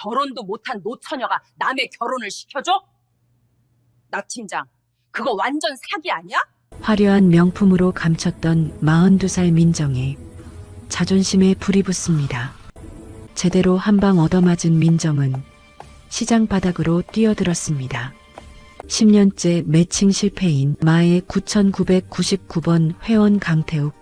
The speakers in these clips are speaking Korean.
결혼도 못한 노처녀가 남의 결혼을 시켜줘? 나 팀장, 그거 완전 사기 아니야? 화려한 명품으로 감췄던 42살 민정에 자존심에 불이 붙습니다. 제대로 한 방 얻어맞은 민정은 시장 바닥으로 뛰어들었습니다. 10년째 매칭 실패인 마의 9999번 회원 강태욱.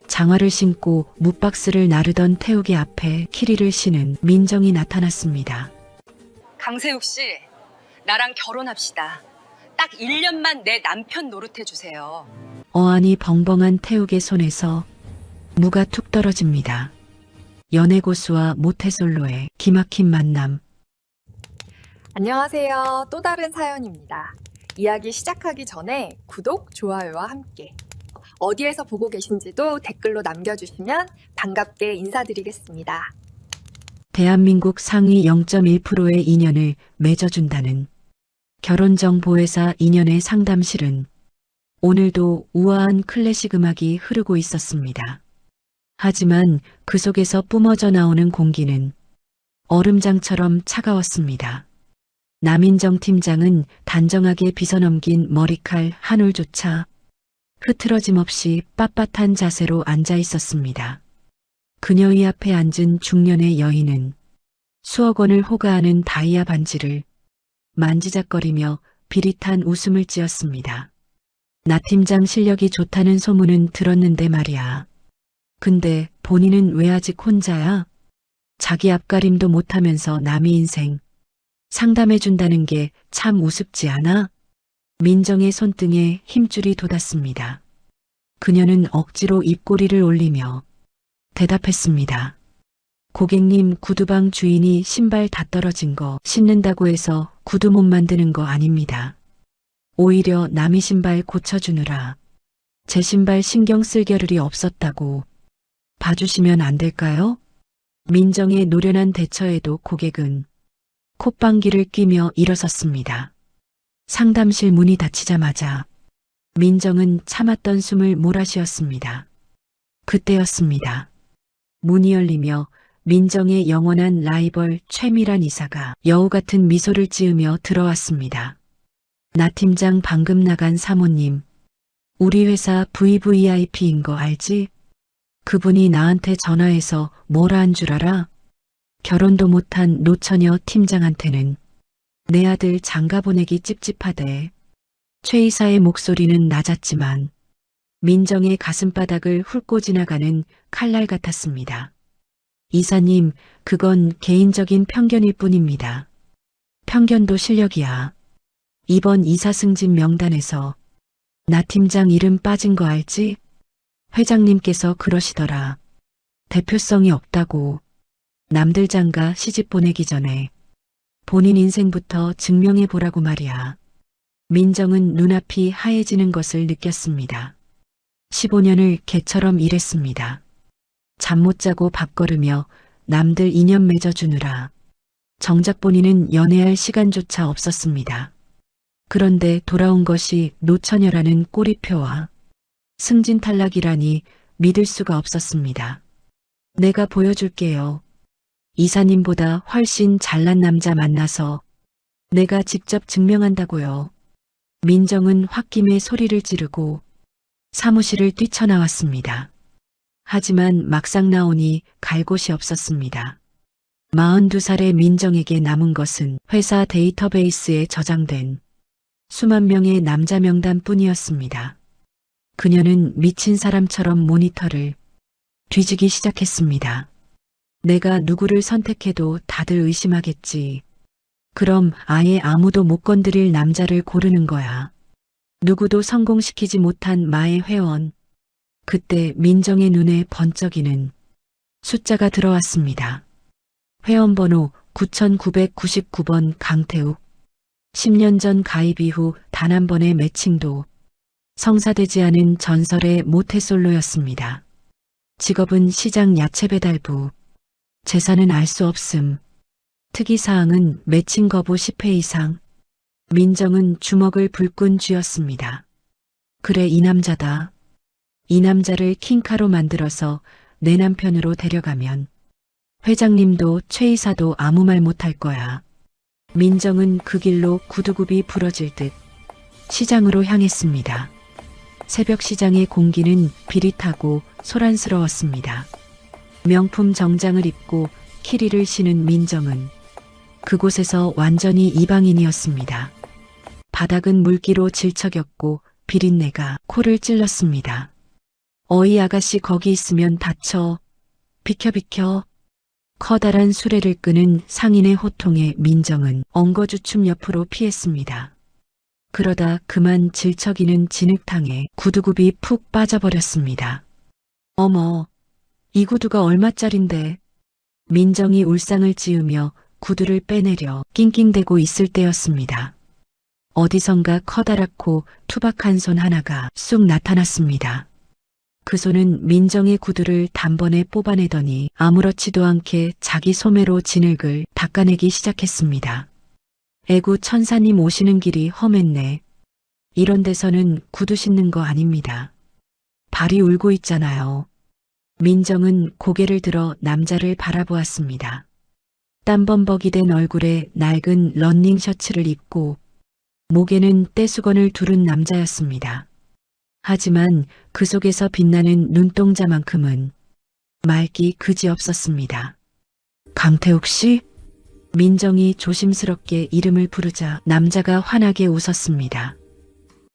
장화를 신고 묵박스를 나르던 태욱의 앞에 키리를 신은 민정이 나타났습니다. 강세욱 씨, 나랑 결혼합시다. 딱 1년만 내 남편 노릇해주세요. 어안이 벙벙한 태욱의 손에서 무가 툭 떨어집니다. 연애고수와 모태솔로의 기막힌 만남. 안녕하세요. 또 다른 사연입니다. 이야기 시작하기 전에 구독, 좋아요와 함께 어디에서 보고 계신지도 댓글로 남겨주시면 반갑게 인사드리겠습니다. 대한민국 상위 0.1%의 인연을 맺어준다는 결혼정보회사 인연의 상담실은 오늘도 우아한 클래식 음악이 흐르고 있었습니다. 하지만 그 속에서 뿜어져 나오는 공기는 얼음장처럼 차가웠습니다. 남인정 팀장은 단정하게 빗어넘긴 머리칼 한 올조차 흐트러짐 없이 빳빳한 자세로 앉아 있었습니다. 그녀의 앞에 앉은 중년의 여인은 수억 원을 호가하는 다이아 반지를 만지작거리며 비릿한 웃음을 지었습니다. 나 팀장 실력이 좋다는 소문은 들었는데 말이야. 근데 본인은 왜 아직 혼자야? 자기 앞가림도 못하면서 남의 인생 상담해준다는 게 참 우습지 않아? 민정의 손등에 힘줄이 돋았습니다. 그녀는 억지로 입꼬리를 올리며 대답했습니다. 고객님, 구두방 주인이 신발 다 떨어진 거 신는다고 해서 구두 못 만드는 거 아닙니다. 오히려 남의 신발 고쳐주느라 제 신발 신경 쓸 겨를이 없었다고 봐주시면 안 될까요? 민정의 노련한 대처에도 고객은 콧방귀를 뀌며 일어섰습니다. 상담실 문이 닫히자마자 민정은 참았던 숨을 몰아쉬었습니다. 그때였습니다. 문이 열리며 민정의 영원한 라이벌 최미란 이사가 여우 같은 미소를 지으며 들어왔습니다. 나 팀장 방금 나간 사모님, 우리 회사 VVIP인 거 알지? 그분이 나한테 전화해서 뭐라 한 줄 알아? 결혼도 못한 노처녀 팀장한테는 내 아들 장가 보내기 찝찝하대. 최 이사의 목소리는 낮았지만 민정의 가슴바닥을 훑고 지나가는 칼날 같았습니다. 이사님, 그건 개인적인 편견일 뿐입니다. 편견도 실력이야. 이번 이사 승진 명단에서 나 팀장 이름 빠진 거 알지? 회장님께서 그러시더라. 대표성이 없다고. 남들 장가 시집 보내기 전에 본인 인생부터 증명해 보라고 말이야. 민정은 눈앞이 하얘지는 것을 느꼈습니다. 15년을 개처럼 일했습니다. 잠 못 자고 밥 걸으며 남들 인연 맺어주느라 정작 본인은 연애할 시간조차 없었습니다. 그런데 돌아온 것이 노처녀라는 꼬리표와 승진 탈락이라니 믿을 수가 없었습니다. 내가 보여줄게요. 이사님보다 훨씬 잘난 남자 만나서 내가 직접 증명한다고요. 민정은 홧김에 소리를 지르고 사무실을 뛰쳐나왔습니다. 하지만 막상 나오니 갈 곳이 없었습니다. 42살의 민정에게 남은 것은 회사 데이터베이스에 저장된 수만 명의 남자 명단뿐이었습니다. 그녀는 미친 사람처럼 모니터를 뒤지기 시작했습니다. 내가 누구를 선택해도 다들 의심하겠지. 그럼 아예 아무도 못 건드릴 남자를 고르는 거야. 누구도 성공시키지 못한 마의 회원. 그때 민정의 눈에 번쩍이는 숫자가 들어왔습니다. 회원번호 9999번 강태욱. 10년 전 가입 이후 단 한 번의 매칭도 성사되지 않은 전설의 모태솔로였습니다. 직업은 시장 야채배달부. 재산은 알 수 없음. 특이사항은 매칭 거부 10회 이상. 민정은 주먹을 불끈 쥐었습니다. 그래, 이 남자다. 이 남자를 킹카로 만들어서 내 남편으로 데려가면 회장님도 최 이사도 아무 말 못할 거야. 민정은 그 길로 구두굽이 부러질 듯 시장으로 향했습니다. 새벽 시장의 공기는 비릿하고 소란스러웠습니다. 명품 정장을 입고 키리를 신은 민정은 그곳에서 완전히 이방인이었습니다. 바닥은 물기로 질척였고 비린내가 코를 찔렀습니다. 어이 아가씨 거기 있으면 다쳐. 비켜 비켜. 커다란 수레를 끄는 상인의 호통에 민정은 엉거주춤 옆으로 피했습니다. 그러다 그만 질척이는 진흙탕에 구두굽이 푹 빠져버렸습니다. 어머, 이 구두가 얼마짜린데? 민정이 울상을 찌으며 구두를 빼내려 낑낑대고 있을 때였습니다. 어디선가 커다랗고 투박한 손 하나가 쑥 나타났습니다. 그 손은 민정의 구두를 단번에 뽑아내더니 아무렇지도 않게 자기 소매로 진흙을 닦아내기 시작했습니다. 에구 천사님 오시는 길이 험했네. 이런 데서는 구두 신는 거 아닙니다. 발이 울고 있잖아요. 민정은 고개를 들어 남자를 바라보았습니다. 땀범벅이 된 얼굴에 낡은 러닝 셔츠를 입고 목에는 떼수건을 두른 남자였습니다. 하지만 그 속에서 빛나는 눈동자만큼은 맑기 그지없었습니다. 강태욱 씨? 민정이 조심스럽게 이름을 부르자 남자가 환하게 웃었습니다.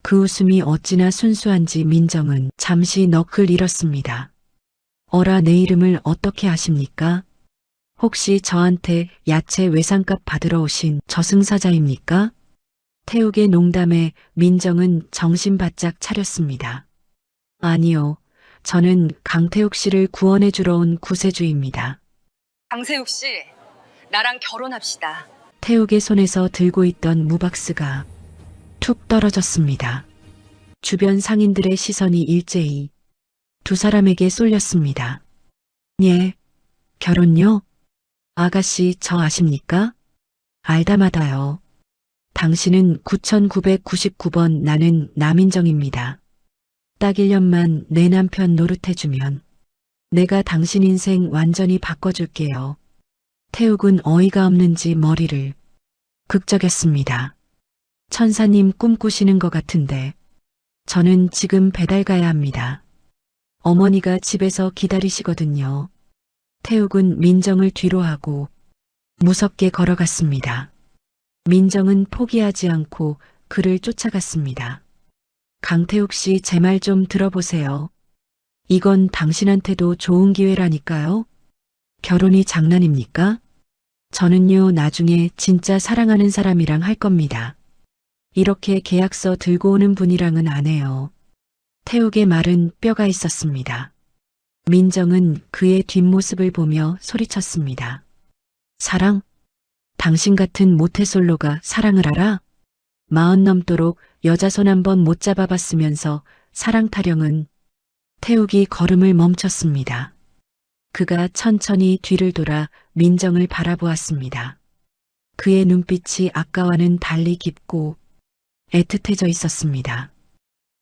그 웃음이 어찌나 순수한지 민정은 잠시 넋을 잃었습니다. 어라, 내 이름을 어떻게 아십니까? 혹시 저한테 야채 외상값 받으러 오신 저승사자입니까? 태욱의 농담에 민정은 정신 바짝 차렸습니다. 아니요, 저는 강태욱 씨를 구원해 주러 온 구세주입니다. 강세욱 씨, 나랑 결혼합시다. 태욱의 손에서 들고 있던 무박스가 툭 떨어졌습니다. 주변 상인들의 시선이 일제히 두 사람에게 쏠렸습니다. 예, 결혼요? 아가씨 저 아십니까? 알다마다요. 당신은 9999번 나는 남인정입니다. 딱 1년만 내 남편 노릇해주면 내가 당신 인생 완전히 바꿔줄게요. 태욱은 어이가 없는지 머리를 극적였습니다. 천사님 꿈꾸시는 것 같은데 저는 지금 배달 가야 합니다. 어머니가 집에서 기다리시거든요. 태욱은 민정을 뒤로 하고 무섭게 걸어갔습니다. 민정은 포기하지 않고 그를 쫓아갔습니다. 강태욱 씨, 제 말 좀 들어보세요. 이건 당신한테도 좋은 기회라니까요. 결혼이 장난입니까? 저는요, 나중에 진짜 사랑하는 사람이랑 할 겁니다. 이렇게 계약서 들고 오는 분이랑은 안 해요. 태욱의 말은 뼈가 있었습니다. 민정은 그의 뒷모습을 보며 소리쳤습니다. 사랑? 당신 같은 모태솔로가 사랑을 알아? 40 넘도록 여자 손 한 번 못 잡아봤으면서 사랑 타령은. 태욱이 걸음을 멈췄습니다. 그가 천천히 뒤를 돌아 민정을 바라보았습니다. 그의 눈빛이 아까와는 달리 깊고 애틋해져 있었습니다.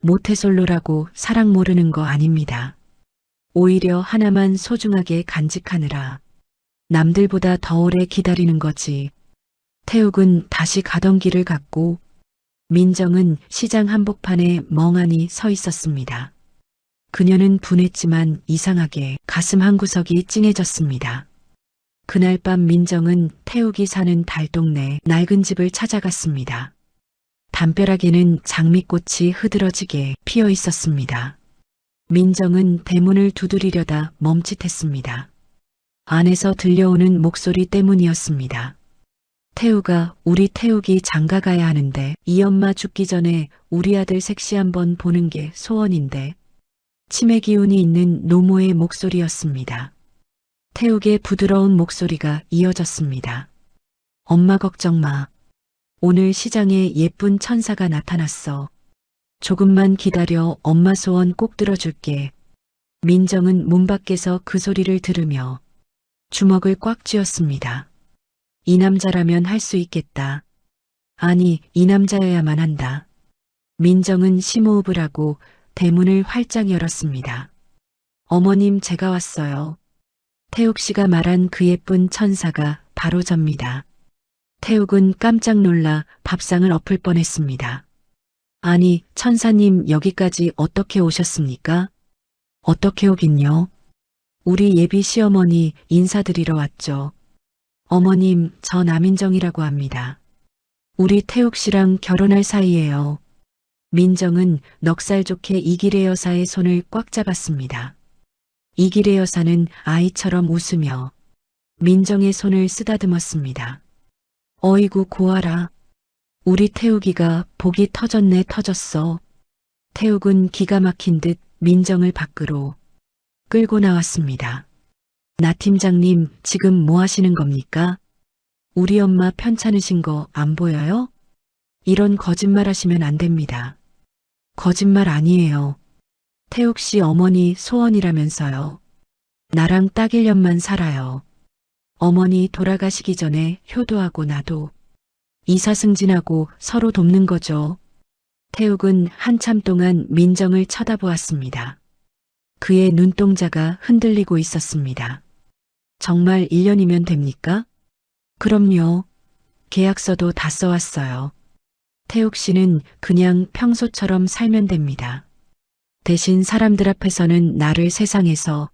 모태솔로라고 사랑 모르는 거 아닙니다. 오히려 하나만 소중하게 간직하느라 남들보다 더 오래 기다리는 거지. 태욱은 다시 가던 길을 갔고 민정은 시장 한복판에 멍하니 서 있었습니다. 그녀는 분했지만 이상하게 가슴 한구석이 찡해졌습니다. 그날 밤 민정은 태욱이 사는 달동네 낡은 집을 찾아갔습니다. 담벼락에는 장미꽃이 흐드러지게 피어 있었습니다. 민정은 대문을 두드리려다 멈칫했습니다. 안에서 들려오는 목소리 때문이었습니다. 태우가, 우리 태욱이 장가 가야 하는데 이 엄마 죽기 전에 우리 아들 색시 한번 보는 게 소원인데. 치매 기운이 있는 노모의 목소리였습니다. 태욱의 부드러운 목소리가 이어졌습니다. 엄마 걱정 마. 오늘 시장에 예쁜 천사가 나타났어. 조금만 기다려, 엄마 소원 꼭 들어줄게. 민정은 문 밖에서 그 소리를 들으며 주먹을 꽉 쥐었습니다. 이 남자라면 할 수 있겠다. 아니, 이 남자여야만 한다. 민정은 심호흡을 하고 대문을 활짝 열었습니다. 어머님, 제가 왔어요. 태욱 씨가 말한 그 예쁜 천사가 바로 접니다. 태욱은 깜짝 놀라 밥상을 엎을 뻔했습니다. 아니, 천사님 여기까지 어떻게 오셨습니까? 어떻게 오긴요? 우리 예비 시어머니 인사드리러 왔죠. 어머님, 저 남인정이라고 합니다. 우리 태욱 씨랑 결혼할 사이예요. 민정은 넉살 좋게 이길의 여사의 손을 꽉 잡았습니다. 이길의 여사는 아이처럼 웃으며 민정의 손을 쓰다듬었습니다. 어이구 고아라. 우리 태욱이가 복이 터졌네 터졌어. 태욱은 기가 막힌 듯 민정을 밖으로 끌고 나왔습니다. 나 팀장님 지금 뭐 하시는 겁니까? 우리 엄마 편찮으신 거 안 보여요? 이런 거짓말 하시면 안 됩니다. 거짓말 아니에요. 태욱 씨 어머니 소원이라면서요. 나랑 딱 1년만 살아요. 어머니 돌아가시기 전에 효도하고 나도 이사승진하고 서로 돕는 거죠. 태욱은 한참 동안 민정을 쳐다보았습니다. 그의 눈동자가 흔들리고 있었습니다. 정말 1년이면 됩니까? 그럼요. 계약서도 다 써왔어요. 태욱 씨는 그냥 평소처럼 살면 됩니다. 대신 사람들 앞에서는 나를 세상에서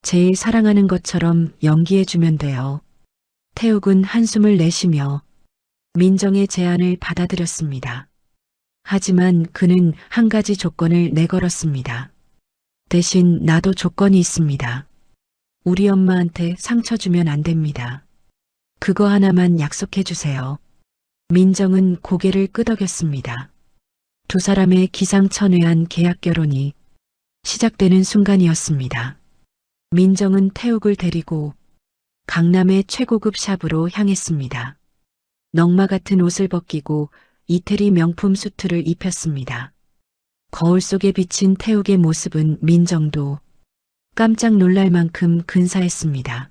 제일 사랑하는 것처럼 연기해주면 돼요. 태욱은 한숨을 내쉬며 민정의 제안을 받아들였습니다. 하지만 그는 한 가지 조건을 내걸었습니다. 대신 나도 조건이 있습니다. 우리 엄마한테 상처 주면 안 됩니다. 그거 하나만 약속해 주세요. 민정은 고개를 끄덕였습니다. 두 사람의 기상천외한 계약 결혼이 시작되는 순간이었습니다. 민정은 태욱을 데리고 강남의 최고급 샵으로 향했습니다. 넝마 같은 옷을 벗기고 이태리 명품 수트를 입혔습니다. 거울 속에 비친 태욱의 모습은 민정도 깜짝 놀랄 만큼 근사했습니다.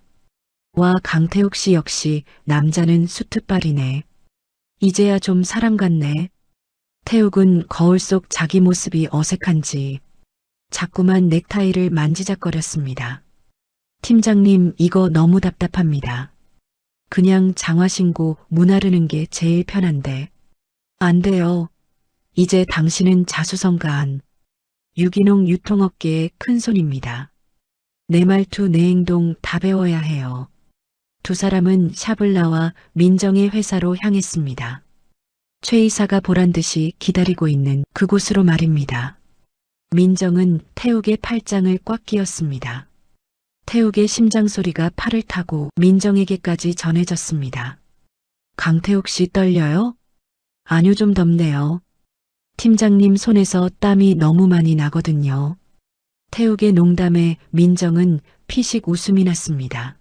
와, 강태욱 씨 역시 남자는 수트빨이네. 이제야 좀 사람 같네. 태욱은 거울 속 자기 모습이 어색한지 자꾸만 넥타이를 만지작거렸습니다. 팀장님, 이거 너무 답답합니다. 그냥 장화 신고 문 하르는 게 제일 편한데. 안 돼요. 이제 당신은 자수성가한 유기농 유통업계의 큰손입니다. 내 말투 내 행동 다 배워야 해요. 두 사람은 샵을 나와 민정의 회사로 향했습니다. 최 이사가 보란듯이 기다리고 있는 그곳으로 말입니다. 민정은 태욱의 팔짱을 꽉 끼었습니다. 태욱의 심장 소리가 팔을 타고 민정에게까지 전해졌습니다. 강태욱 씨 떨려요? 아니요, 좀 덥네요. 팀장님 손에서 땀이 너무 많이 나거든요. 태욱의 농담에 민정은 피식 웃음이 났습니다.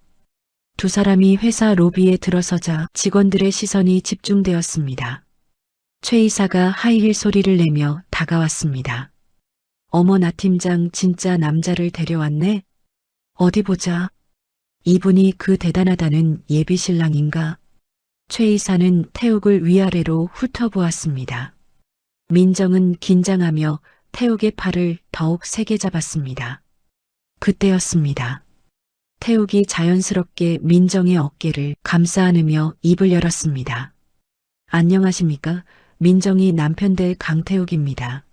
두 사람이 회사 로비에 들어서자 직원들의 시선이 집중되었습니다. 최 이사가 하이힐 소리를 내며 다가왔습니다. 어머, 나 팀장 진짜 남자를 데려왔네? 어디 보자. 이분이 그 대단하다는 예비 신랑인가? 최 이사는 태욱을 위아래로 훑어보았습니다. 민정은 긴장하며 태욱의 팔을 더욱 세게 잡았습니다. 그때였습니다. 태욱이 자연스럽게 민정의 어깨를 감싸 안으며 입을 열었습니다. 안녕하십니까? 민정이 남편 될 강태욱입니다.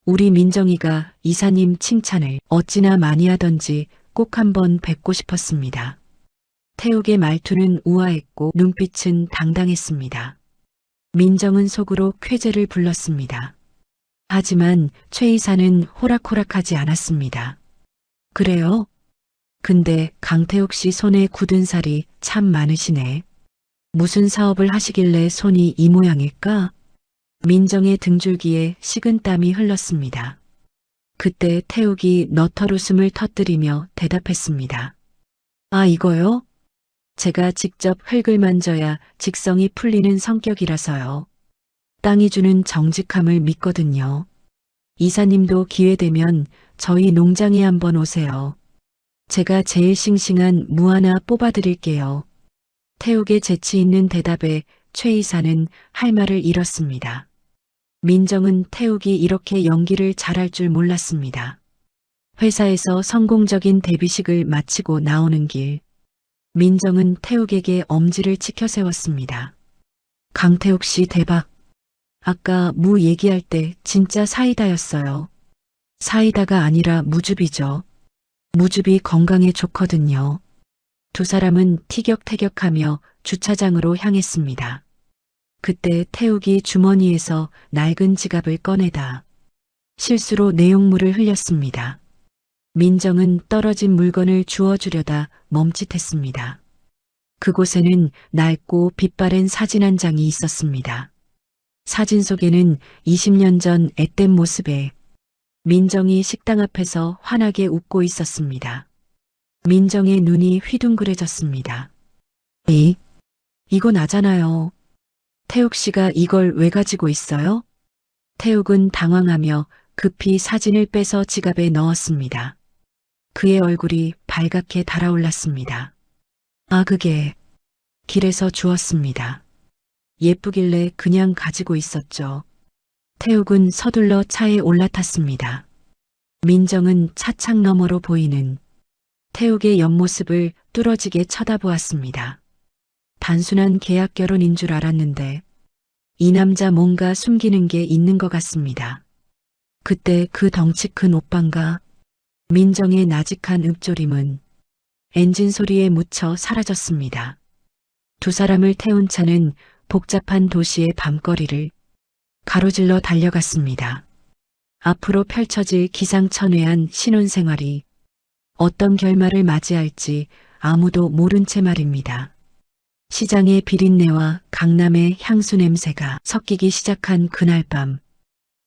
우리 민정이가 이사님 칭찬을 어찌나 많이 하던지 꼭 한번 뵙고 싶었습니다. 태욱의 말투는 우아했고 눈빛은 당당했습니다. 민정은 속으로 쾌재를 불렀습니다. 하지만 최 이사는 호락호락하지 않았습니다. 그래요? 근데 강태욱 씨 손에 굳은 살이 참 많으시네. 무슨 사업을 하시길래 손이 이 모양일까? 민정의 등줄기에 식은땀이 흘렀습니다. 그때 태욱이 너털웃음을 터뜨리며 대답했습니다. 아, 이거요? 제가 직접 흙을 만져야 직성이 풀리는 성격이라서요. 땅이 주는 정직함을 믿거든요. 이사님도 기회되면 저희 농장에 한번 오세요. 제가 제일 싱싱한 무 하나 뽑아드릴게요. 태욱의 재치 있는 대답에 최 이사는 할 말을 잃었습니다. 민정은 태욱이 이렇게 연기를 잘할 줄 몰랐습니다. 회사에서 성공적인 데뷔식을 마치고 나오는 길, 민정은 태욱에게 엄지를 치켜 세웠습니다. 강태욱 씨 대박. 아까 무 얘기할 때 진짜 사이다였어요. 사이다가 아니라 무즙이죠. 무즙이 건강에 좋거든요. 두 사람은 티격태격하며 주차장으로 향했습니다. 그때 태욱이 주머니에서 낡은 지갑을 꺼내다 실수로 내용물을 흘렸습니다. 민정은 떨어진 물건을 주워주려다 멈칫했습니다. 그곳에는 낡고 빛바랜 사진 한 장이 있었습니다. 사진 속에는 20년 전 앳된 모습에 민정이 식당 앞에서 환하게 웃고 있었습니다. 민정의 눈이 휘둥그레졌습니다. 이거 나잖아요. 태욱 씨가 이걸 왜 가지고 있어요? 태욱은 당황하며 급히 사진을 빼서 지갑에 넣었습니다. 그의 얼굴이 발갛게 달아올랐습니다. 그게 길에서 주웠습니다. 예쁘길래 그냥 가지고 있었죠. 태욱은 서둘러 차에 올라탔습니다. 민정은 차창 너머로 보이는 태욱의 옆모습을 뚫어지게 쳐다보았습니다. 단순한 계약 결혼인 줄 알았는데 이 남자 뭔가 숨기는 게 있는 것 같습니다. 그때 그 덩치 큰 오빤가 민정의 나직한 읊조림은 엔진 소리에 묻혀 사라졌습니다. 두 사람을 태운 차는 복잡한 도시의 밤거리를 가로질러 달려갔습니다. 앞으로 펼쳐질 기상천외한 신혼생활이 어떤 결말을 맞이할지 아무도 모른 채 말입니다. 시장의 비린내와 강남의 향수 냄새가 섞이기 시작한 그날 밤,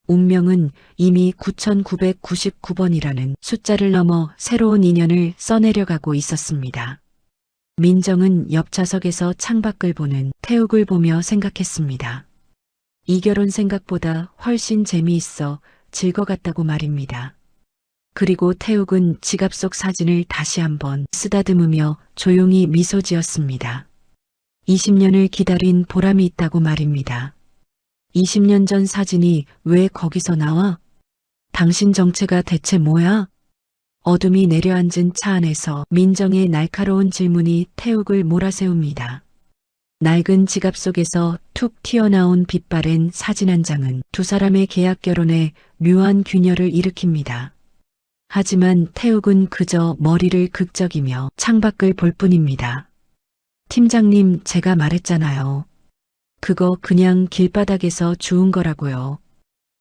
운명은 이미 9999번이라는 숫자를 넘어 새로운 인연을 써내려가고 있었습니다. 민정은 옆 좌석에서 창밖을 보는 태욱을 보며 생각했습니다. 이 결혼 생각보다 훨씬 재미있어 즐거웠다고 말입니다. 그리고 태욱은 지갑 속 사진을 다시 한번 쓰다듬으며 조용히 미소 지었습니다. 20년을 기다린 보람이 있다고 말입니다. 20년 전 사진이 왜 거기서 나와? 당신 정체가 대체 뭐야? 어둠이 내려앉은 차 안에서 민정의 날카로운 질문이 태욱을 몰아세웁니다. 낡은 지갑 속에서 툭 튀어나온 빛바랜 사진 한 장은 두 사람의 계약 결혼에 묘한 균열을 일으킵니다. 하지만 태욱은 그저 머리를 극적이며 창밖을 볼 뿐입니다. 팀장님, 제가 말했잖아요. 그거 그냥 길바닥에서 주운 거라고요.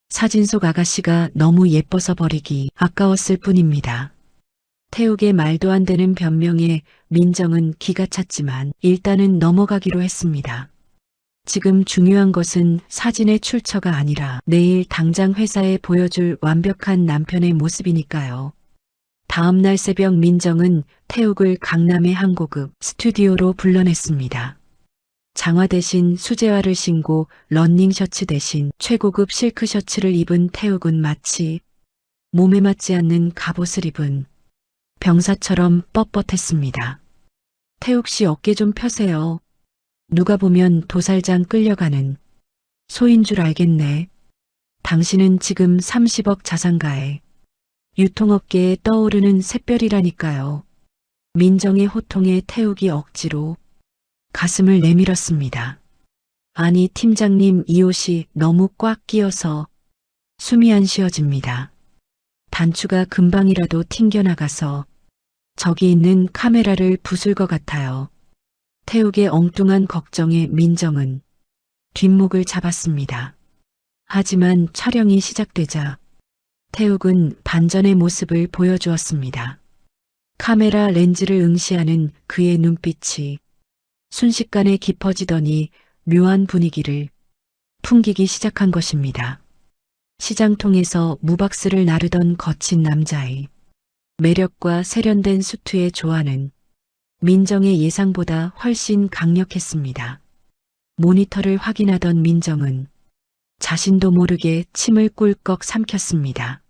사진 속 아가씨가 너무 예뻐서 버리기 아까웠을 뿐입니다. 태욱의 말도 안 되는 변명에 민정은 기가 찼지만 일단은 넘어가기로 했습니다. 지금 중요한 것은 사진의 출처가 아니라 내일 당장 회사에 보여줄 완벽한 남편의 모습이니까요. 다음 날 새벽 민정은 태욱을 강남의 한 고급 스튜디오로 불러냈습니다. 장화 대신 수제화를 신고 러닝 셔츠 대신 최고급 실크 셔츠를 입은 태욱은 마치 몸에 맞지 않는 갑옷을 입은 병사처럼 뻣뻣했습니다. 태욱 씨 어깨 좀 펴세요. 누가 보면 도살장 끌려가는 소인 줄 알겠네. 당신은 지금 30억 자산가에 유통업계에 떠오르는 샛별이라니까요. 민정의 호통에 태욱이 억지로 가슴을 내밀었습니다. 아니 팀장님, 이 옷이 너무 꽉 끼어서 숨이 안 쉬어집니다. 단추가 금방이라도 튕겨나가서 저기 있는 카메라를 부술 것 같아요. 태욱의 엉뚱한 걱정에 민정은 뒷목을 잡았습니다. 하지만 촬영이 시작되자 태욱은 반전의 모습을 보여주었습니다. 카메라 렌즈를 응시하는 그의 눈빛이 순식간에 깊어지더니 묘한 분위기를 풍기기 시작한 것입니다. 시장통에서 무박스를 나르던 거친 남자의 매력과 세련된 수트의 조화는 민정의 예상보다 훨씬 강력했습니다. 모니터를 확인하던 민정은 자신도 모르게 침을 꿀꺽 삼켰습니다.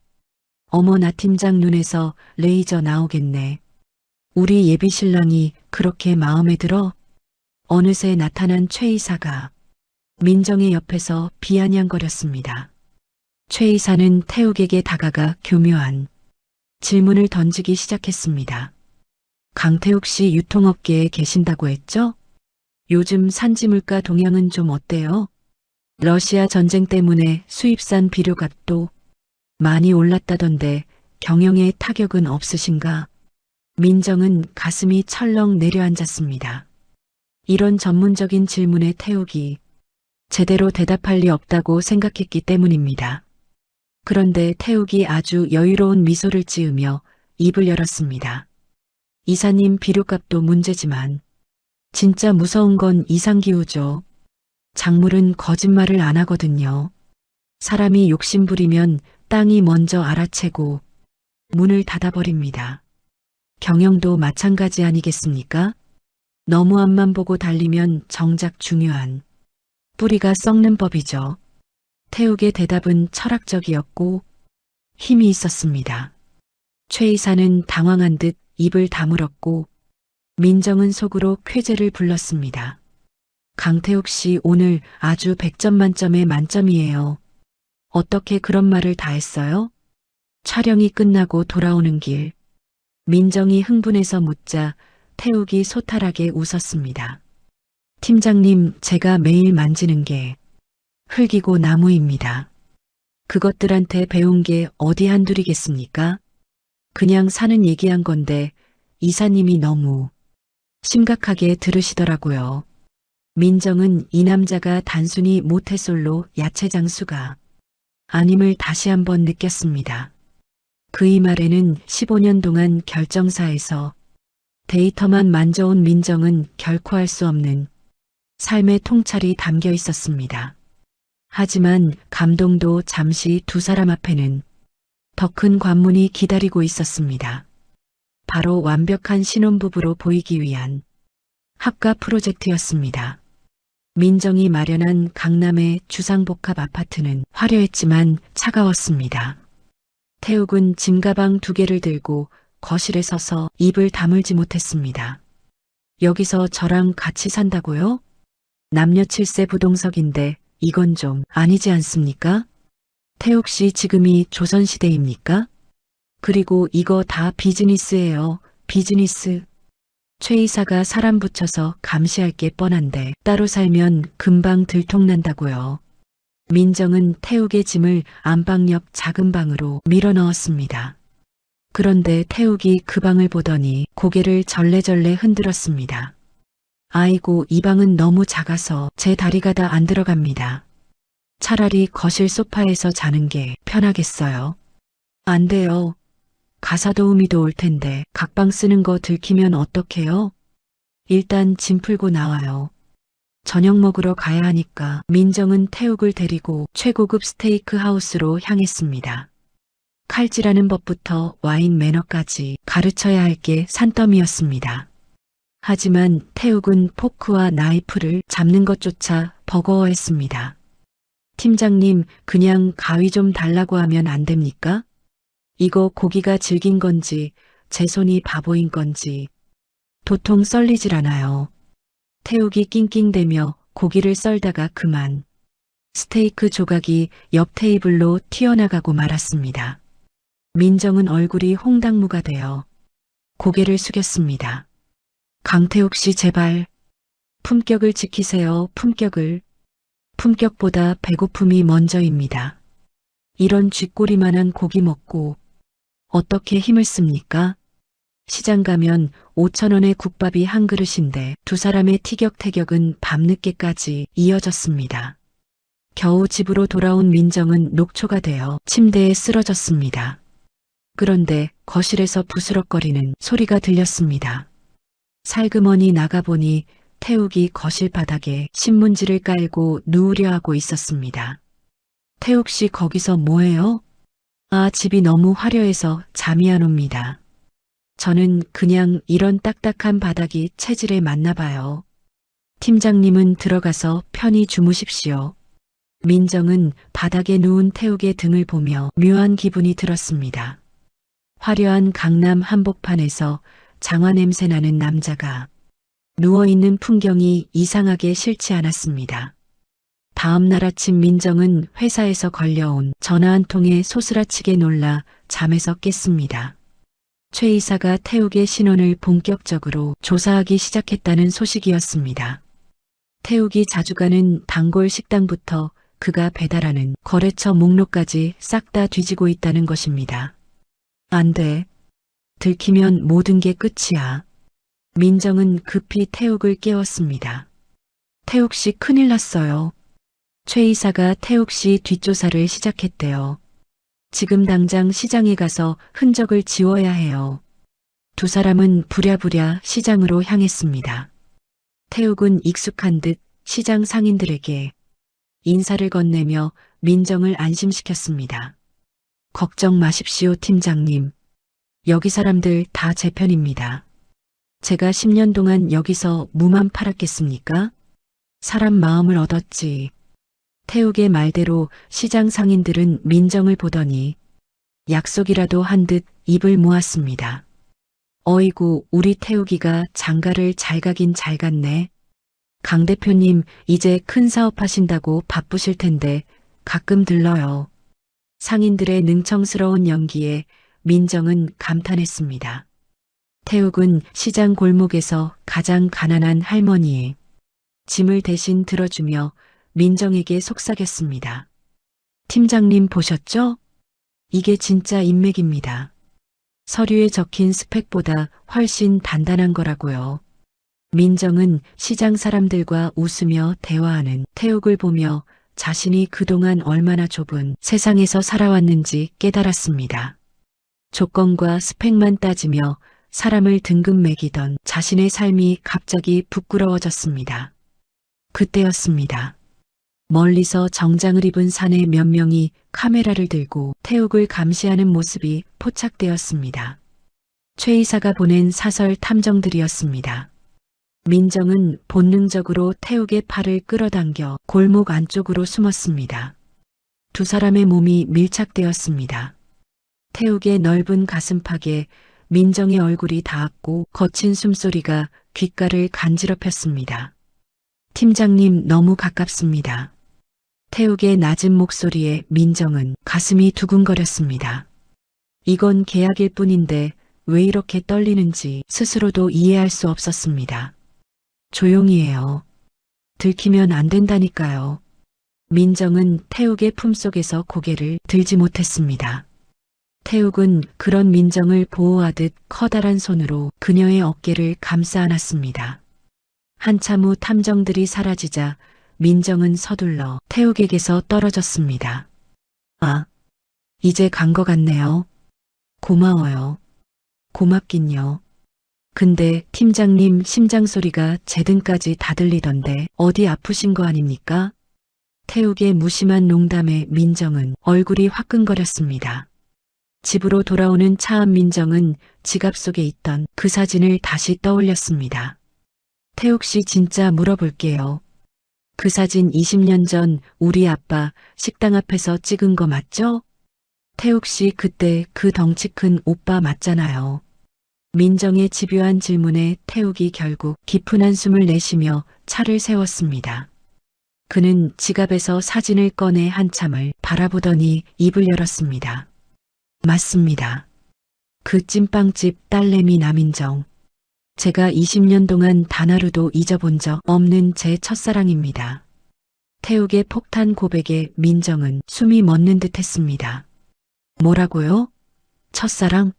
어머, 나 팀장 눈에서 레이저 나오겠네. 우리 예비 신랑이 그렇게 마음에 들어? 어느새 나타난 최 이사가 민정의 옆에서 비아냥거렸습니다. 최 이사는 태욱에게 다가가 교묘한 질문을 던지기 시작했습니다. 강태욱 씨 유통업계에 계신다고 했죠? 요즘 산지 물가 동향은 좀 어때요? 러시아 전쟁 때문에 수입산 비료값도 많이 올랐다던데 경영에 타격은 없으신가? 민정은 가슴이 철렁 내려앉았습니다. 이런 전문적인 질문에 태욱이 제대로 대답할 리 없다고 생각했기 때문입니다. 그런데 태욱이 아주 여유로운 미소를 지으며 입을 열었습니다. 이사님 비료값도 문제지만 진짜 무서운 건 이상기후죠. 작물은 거짓말을 안 하거든요. 사람이 욕심부리면 땅이 먼저 알아채고 문을 닫아버립니다. 경영도 마찬가지 아니겠습니까? 너무 앞만 보고 달리면 정작 중요한 뿌리가 썩는 법이죠. 태욱의 대답은 철학적이었고 힘이 있었습니다. 최 이사는 당황한 듯 입을 다물었고 민정은 속으로 쾌재를 불렀습니다. 강태욱 씨 오늘 아주 100점 만점에 만점이에요. 어떻게 그런 말을 다 했어요? 촬영이 끝나고 돌아오는 길 민정이 흥분해서 묻자 태욱이 소탈하게 웃었습니다. 팀장님, 제가 매일 만지는 게 흙이고 나무입니다. 그것들한테 배운 게 어디 한둘이겠습니까? 그냥 사는 얘기한 건데 이사님이 너무 심각하게 들으시더라고요. 민정은 이 남자가 단순히 모태솔로 야채 장수가 아님을 다시 한번 느꼈습니다. 그의 말에는 15년 동안 결정사에서 데이터만 만져온 민정은 결코 할 수 없는 삶의 통찰이 담겨 있었습니다. 하지만 감동도 잠시 두 사람 앞에는 더 큰 관문이 기다리고 있었습니다. 바로 완벽한 신혼부부로 보이기 위한 합가 프로젝트였습니다. 민정이 마련한 강남의 주상복합 아파트는 화려했지만 차가웠습니다. 태욱은 짐가방 2개를 들고 거실에 서서 입을 다물지 못했습니다. 여기서 저랑 같이 산다고요? 남녀 7세 부동석인데 이건 좀 아니지 않습니까? 태욱 씨 지금이 조선시대입니까? 그리고 이거 다 비즈니스예요. 비즈니스. 최 이사가 사람 붙여서 감시할 게 뻔한데 따로 살면 금방 들통난다고요. 민정은 태욱의 짐을 안방 옆 작은 방으로 밀어 넣었습니다. 그런데 태욱이 그 방을 보더니 고개를 절레절레 흔들었습니다. 아이고, 이 방은 너무 작아서 제 다리가 다 안 들어갑니다. 차라리 거실 소파에서 자는 게 편하겠어요. 안 돼요. 가사도우미도 올 텐데 각방 쓰는 거 들키면 어떡해요? 일단 짐 풀고 나와요. 저녁 먹으러 가야 하니까. 민정은 태욱을 데리고 최고급 스테이크 하우스로 향했습니다. 칼질하는 법부터 와인 매너까지 가르쳐야 할 게 산더미였습니다. 하지만 태욱은 포크와 나이프를 잡는 것조차 버거워했습니다. 팀장님, 그냥 가위 좀 달라고 하면 안 됩니까? 이거 고기가 질긴 건지 제 손이 바보인 건지 도통 썰리질 않아요. 태욱이 낑낑대며 고기를 썰다가 그만 스테이크 조각이 옆 테이블로 튀어나가고 말았습니다. 민정은 얼굴이 홍당무가 되어 고개를 숙였습니다. 강태욱 씨 제발 품격을 지키세요. 품격을. 품격보다 배고픔이 먼저입니다. 이런 쥐꼬리만한 고기 먹고 어떻게 힘을 씁니까? 시장 가면 5,000원의 국밥이 한 그릇인데 두 사람의 티격태격은 밤늦게까지 이어졌습니다. 겨우 집으로 돌아온 민정은 녹초가 되어 침대에 쓰러졌습니다. 그런데 거실에서 부스럭거리는 소리가 들렸습니다. 살그머니 나가보니 태욱이 거실 바닥에 신문지를 깔고 누우려 하고 있었습니다. 태욱 씨 거기서 뭐해요? 아, 집이 너무 화려해서 잠이 안 옵니다. 저는 그냥 이런 딱딱한 바닥이 체질에 맞나 봐요. 팀장님은 들어가서 편히 주무십시오. 민정은 바닥에 누운 태욱의 등을 보며 묘한 기분이 들었습니다. 화려한 강남 한복판에서 장화 냄새 나는 남자가 누워있는 풍경이 이상하게 싫지 않았습니다. 다음 날 아침 민정은 회사에서 걸려온 전화 한 통에 소스라치게 놀라 잠에서 깼습니다. 최 이사가 태욱의 신원을 본격적으로 조사하기 시작했다는 소식이었습니다. 태욱이 자주 가는 단골 식당부터 그가 배달하는 거래처 목록까지 싹 다 뒤지고 있다는 것입니다. 안 돼. 들키면 모든 게 끝이야. 민정은 급히 태욱을 깨웠습니다. 태욱 씨 큰일 났어요. 최 이사가 태욱 씨 뒷조사를 시작했대요. 지금 당장 시장에 가서 흔적을 지워야 해요. 두 사람은 부랴부랴 시장으로 향했습니다. 태욱은 익숙한 듯 시장 상인들에게 인사를 건네며 민정을 안심시켰습니다. 걱정 마십시오, 팀장님. 여기 사람들 다 제 편입니다. 제가 10년 동안 여기서 무만 팔았겠습니까? 사람 마음을 얻었지. 태욱의 말대로 시장 상인들은 민정을 보더니 약속이라도 한 듯 입을 모았습니다. 어이구, 우리 태욱이가 장가를 잘 가긴 잘 갔네. 강 대표님 이제 큰 사업 하신다고 바쁘실 텐데 가끔 들러요. 상인들의 능청스러운 연기에 민정은 감탄했습니다. 태욱은 시장 골목에서 가장 가난한 할머니의 짐을 대신 들어주며 민정에게 속삭였습니다. 팀장님 보셨죠? 이게 진짜 인맥입니다. 서류에 적힌 스펙보다 훨씬 단단한 거라고요. 민정은 시장 사람들과 웃으며 대화하는 태욱을 보며 자신이 그동안 얼마나 좁은 세상에서 살아왔는지 깨달았습니다. 조건과 스펙만 따지며 사람을 등급 매기던 자신의 삶이 갑자기 부끄러워졌습니다. 그때였습니다. 멀리서 정장을 입은 사내 몇 명이 카메라를 들고 태욱을 감시하는 모습이 포착되었습니다. 최 이사가 보낸 사설 탐정들이었습니다. 민정은 본능적으로 태욱의 팔을 끌어당겨 골목 안쪽으로 숨었습니다. 두 사람의 몸이 밀착되었습니다. 태욱의 넓은 가슴팍에 민정의 얼굴이 닿았고 거친 숨소리가 귓가를 간지럽혔습니다. 팀장님 너무 가깝습니다. 태욱의 낮은 목소리에 민정은 가슴이 두근거렸습니다. 이건 계약일 뿐인데 왜 이렇게 떨리는지 스스로도 이해할 수 없었습니다. 조용히 해요. 들키면 안 된다니까요. 민정은 태욱의 품속에서 고개를 들지 못했습니다. 태욱은 그런 민정을 보호하듯 커다란 손으로 그녀의 어깨를 감싸 안았습니다. 한참 후 탐정들이 사라지자 민정은 서둘러 태욱에게서 떨어졌습니다. 아, 이제 간 것 같네요. 고마워요. 고맙긴요. 근데 팀장님 심장 소리가 제 등까지 다 들리던데 어디 아프신 거 아닙니까? 태욱의 무심한 농담에 민정은 얼굴이 화끈거렸습니다. 집으로 돌아오는 차 안 민정은 지갑 속에 있던 그 사진을 다시 떠올렸습니다. 태욱 씨 진짜 물어볼게요. 그 사진 20년 전 우리 아빠 식당 앞에서 찍은 거 맞죠? 태욱 씨 그때 그 덩치 큰 오빠 맞잖아요. 민정의 집요한 질문에 태욱이 결국 깊은 한숨을 내쉬며 차를 세웠습니다. 그는 지갑에서 사진을 꺼내 한참을 바라보더니 입을 열었습니다. 맞습니다. 그 찐빵집 딸내미 남인정. 제가 20년 동안 단 하루도 잊어본 적 없는 제 첫사랑입니다. 태욱의 폭탄 고백에 민정은 숨이 멎는 듯 했습니다. 뭐라고요? 첫사랑?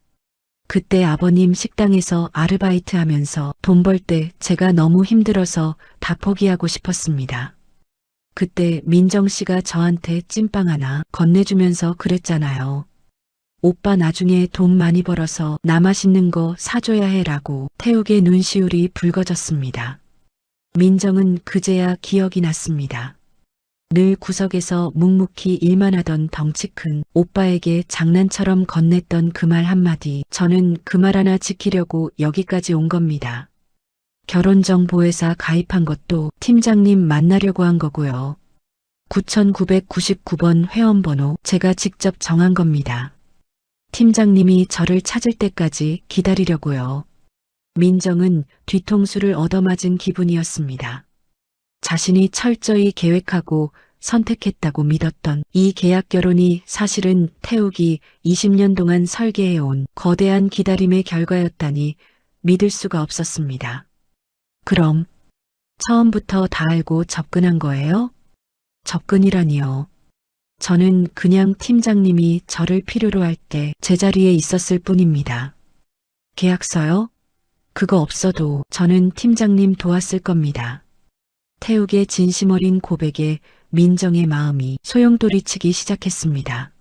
그때 아버님 식당에서 아르바이트 하면서 돈 벌 때 제가 너무 힘들어서 다 포기하고 싶었습니다. 그때 민정 씨가 저한테 찐빵 하나 건네주면서 그랬잖아요. 오빠 나중에 돈 많이 벌어서 나 맛있는 거 사줘야 해라고. 태욱의 눈시울이 붉어졌습니다. 민정은 그제야 기억이 났습니다. 늘 구석에서 묵묵히 일만 하던 덩치 큰 오빠에게 장난처럼 건넸던 그 말 한마디. 저는 그 말 하나 지키려고 여기까지 온 겁니다. 결혼정보회사 가입한 것도 팀장님 만나려고 한 거고요. 9999번 회원번호 제가 직접 정한 겁니다. 팀장님이 저를 찾을 때까지 기다리려고요. 민정은 뒤통수를 얻어맞은 기분이었습니다. 자신이 철저히 계획하고 선택했다고 믿었던 이 계약 결혼이 사실은 태욱이 20년 동안 설계해온 거대한 기다림의 결과였다니 믿을 수가 없었습니다. 그럼 처음부터 다 알고 접근한 거예요? 접근이라니요. 저는 그냥 팀장님이 저를 필요로 할 때 제자리에 있었을 뿐입니다. 계약서요? 그거 없어도 저는 팀장님 도왔을 겁니다. 태욱의 진심 어린 고백에 민정의 마음이 소용돌이치기 시작했습니다.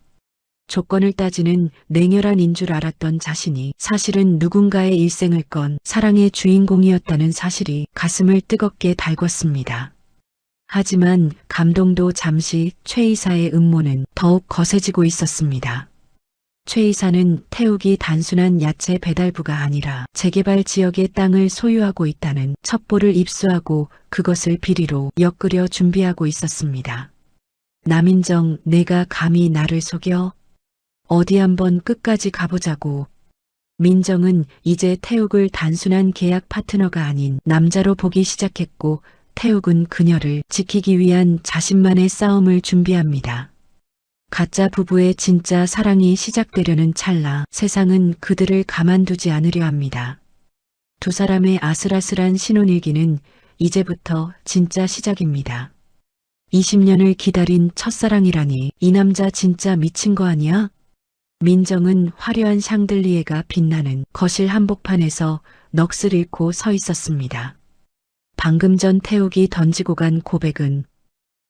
조건을 따지는 냉혈한 인 줄 알았던 자신이 사실은 누군가의 일생을 건 사랑의 주인공이었다는 사실이 가슴을 뜨겁게 달궜습니다. 하지만 감동도 잠시 최 이사의 음모는 더욱 거세지고 있었습니다. 최 이사는 태욱이 단순한 야채 배달부가 아니라 재개발 지역의 땅을 소유하고 있다는 첩보를 입수하고 그것을 비리로 엮으려 준비하고 있었습니다. 남인정, 내가 감히 나를 속여? 어디 한번 끝까지 가보자고. 민정은 이제 태욱을 단순한 계약 파트너가 아닌 남자로 보기 시작했고 태욱은 그녀를 지키기 위한 자신만의 싸움을 준비합니다. 가짜 부부의 진짜 사랑이 시작되려는 찰나 세상은 그들을 가만두지 않으려 합니다. 두 사람의 아슬아슬한 신혼일기는 이제부터 진짜 시작입니다. 20년을 기다린 첫사랑이라니 이 남자 진짜 미친 거 아니야? 민정은 화려한 샹들리에가 빛나는 거실 한복판에서 넋을 잃고 서 있었습니다. 방금 전 태욱이 던지고 간 고백은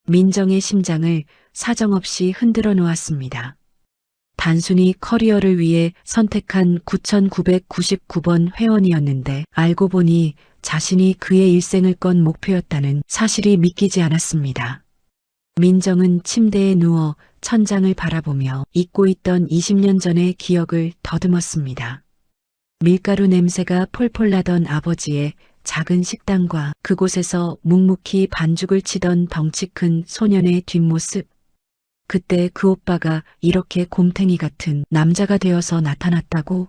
민정의 심장을 사정없이 흔들어 놓았습니다. 단순히 커리어를 위해 선택한 9,999번 회원이었는데 알고 보니 자신이 그의 일생을 건 목표였다는 사실이 믿기지 않았습니다. 민정은 침대에 누워 천장을 바라보며 잊고 있던 20년 전의 기억을 더듬었습니다. 밀가루 냄새가 폴폴 나던 아버지의 작은 식당과 그곳에서 묵묵히 반죽을 치던 덩치 큰 소년의 뒷모습. 그때 그 오빠가 이렇게 곰탱이 같은 남자가 되어서 나타났다고?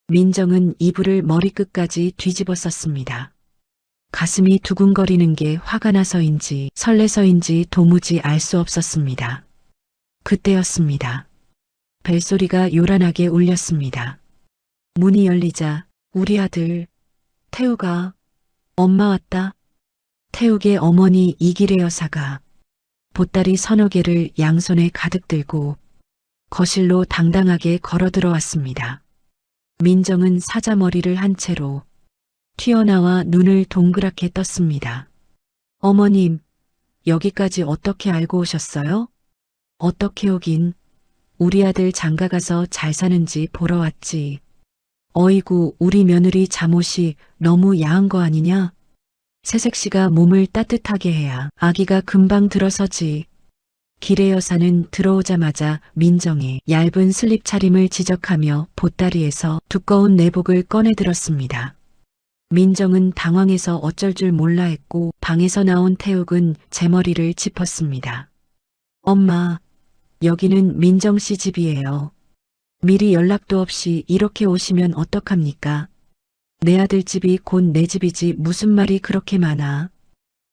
민정은 이불을 머리끝까지 뒤집었었습니다. 가슴이 두근거리는 게 화가 나서인지 설레서인지 도무지 알 수 없었습니다. 그때였습니다. 벨소리가 요란하게 울렸습니다. 문이 열리자 우리 아들 태우가 엄마 왔다. 태욱의 어머니 이기래 여사가 보따리 서너 개를 양손에 가득 들고 거실로 당당하게 걸어 들어왔습니다. 민정은 사자머리를 한 채로 튀어나와 눈을 동그랗게 떴습니다. 어머님, 여기까지 어떻게 알고 오셨어요? 어떻게 오긴? 우리 아들 장가가서 잘 사는지 보러 왔지. 어이구, 우리 며느리 잠옷이 너무 야한 거 아니냐? 새색시가 몸을 따뜻하게 해야 아기가 금방 들어서지. 기래 여사는 들어오자마자 민정의 얇은 슬립 차림을 지적하며 보따리에서 두꺼운 내복을 꺼내 들었습니다. 민정은 당황해서 어쩔 줄 몰라 했고 방에서 나온 태욱은 제 머리를 짚었습니다. 엄마, 여기는 민정 씨 집이에요. 미리 연락도 없이 이렇게 오시면 어떡합니까? 내 아들 집이 곧 내 집이지 무슨 말이 그렇게 많아.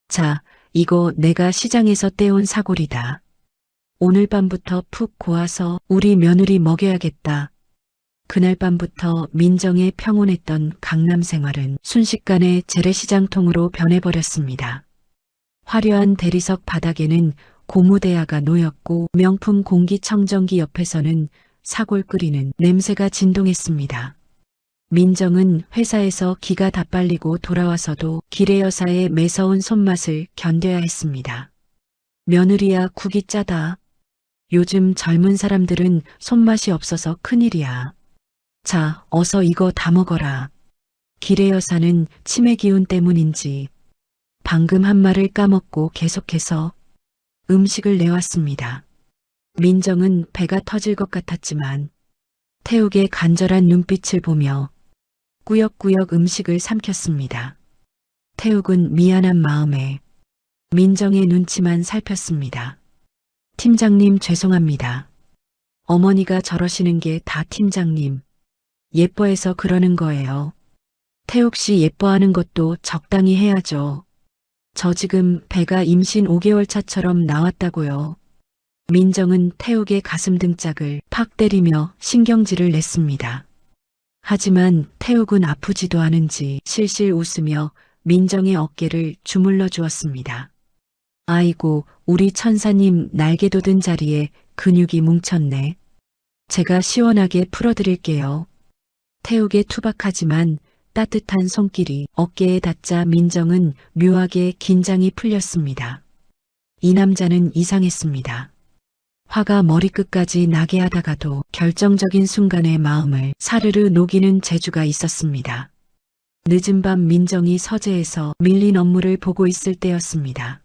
자, 이거 내가 시장에서 떼온 사골이다. 오늘 밤부터 푹 고아서 우리 며느리 먹여야겠다. 그날 밤부터 민정의 평온했던 강남 생활은 순식간에 재래시장통으로 변해버렸습니다. 화려한 대리석 바닥에는 고무대야가 놓였고 명품 공기청정기 옆에서는 사골 끓이는 냄새가 진동했습니다. 민정은 회사에서 기가 다 빨리고 돌아와서도 기래 여사의 매서운 손맛을 견뎌야 했습니다. 며느리야, 국이 짜다. 요즘 젊은 사람들은 손맛이 없어서 큰일이야. 자, 어서 이거 다 먹어라. 기래 여사는 치매 기운 때문인지 방금 한 말을 까먹고 계속해서 음식을 내왔습니다. 민정은 배가 터질 것 같았지만 태욱의 간절한 눈빛을 보며 꾸역꾸역 음식을 삼켰습니다. 태욱은 미안한 마음에 민정의 눈치만 살폈습니다. 팀장님 죄송합니다. 어머니가 저러시는 게 다 팀장님 예뻐해서 그러는 거예요. 태욱 씨 예뻐하는 것도 적당히 해야죠. 저 지금 배가 임신 5개월 차처럼 나왔다고요. 민정은 태욱의 가슴 등짝을 팍 때리며 신경질을 냈습니다. 하지만 태욱은 아프지도 않은지 실실 웃으며 민정의 어깨를 주물러 주었습니다. 아이고, 우리 천사님 날개 돋은 자리에 근육이 뭉쳤네. 제가 시원하게 풀어드릴게요. 태욱의 투박하지만 따뜻한 손길이 어깨에 닿자 민정은 묘하게 긴장이 풀렸습니다. 이 남자는 이상했습니다. 화가 머리끝까지 나게 하다가도 결정적인 순간의 마음을 사르르 녹이는 재주가 있었습니다. 늦은 밤 민정이 서재에서 밀린 업무를 보고 있을 때였습니다.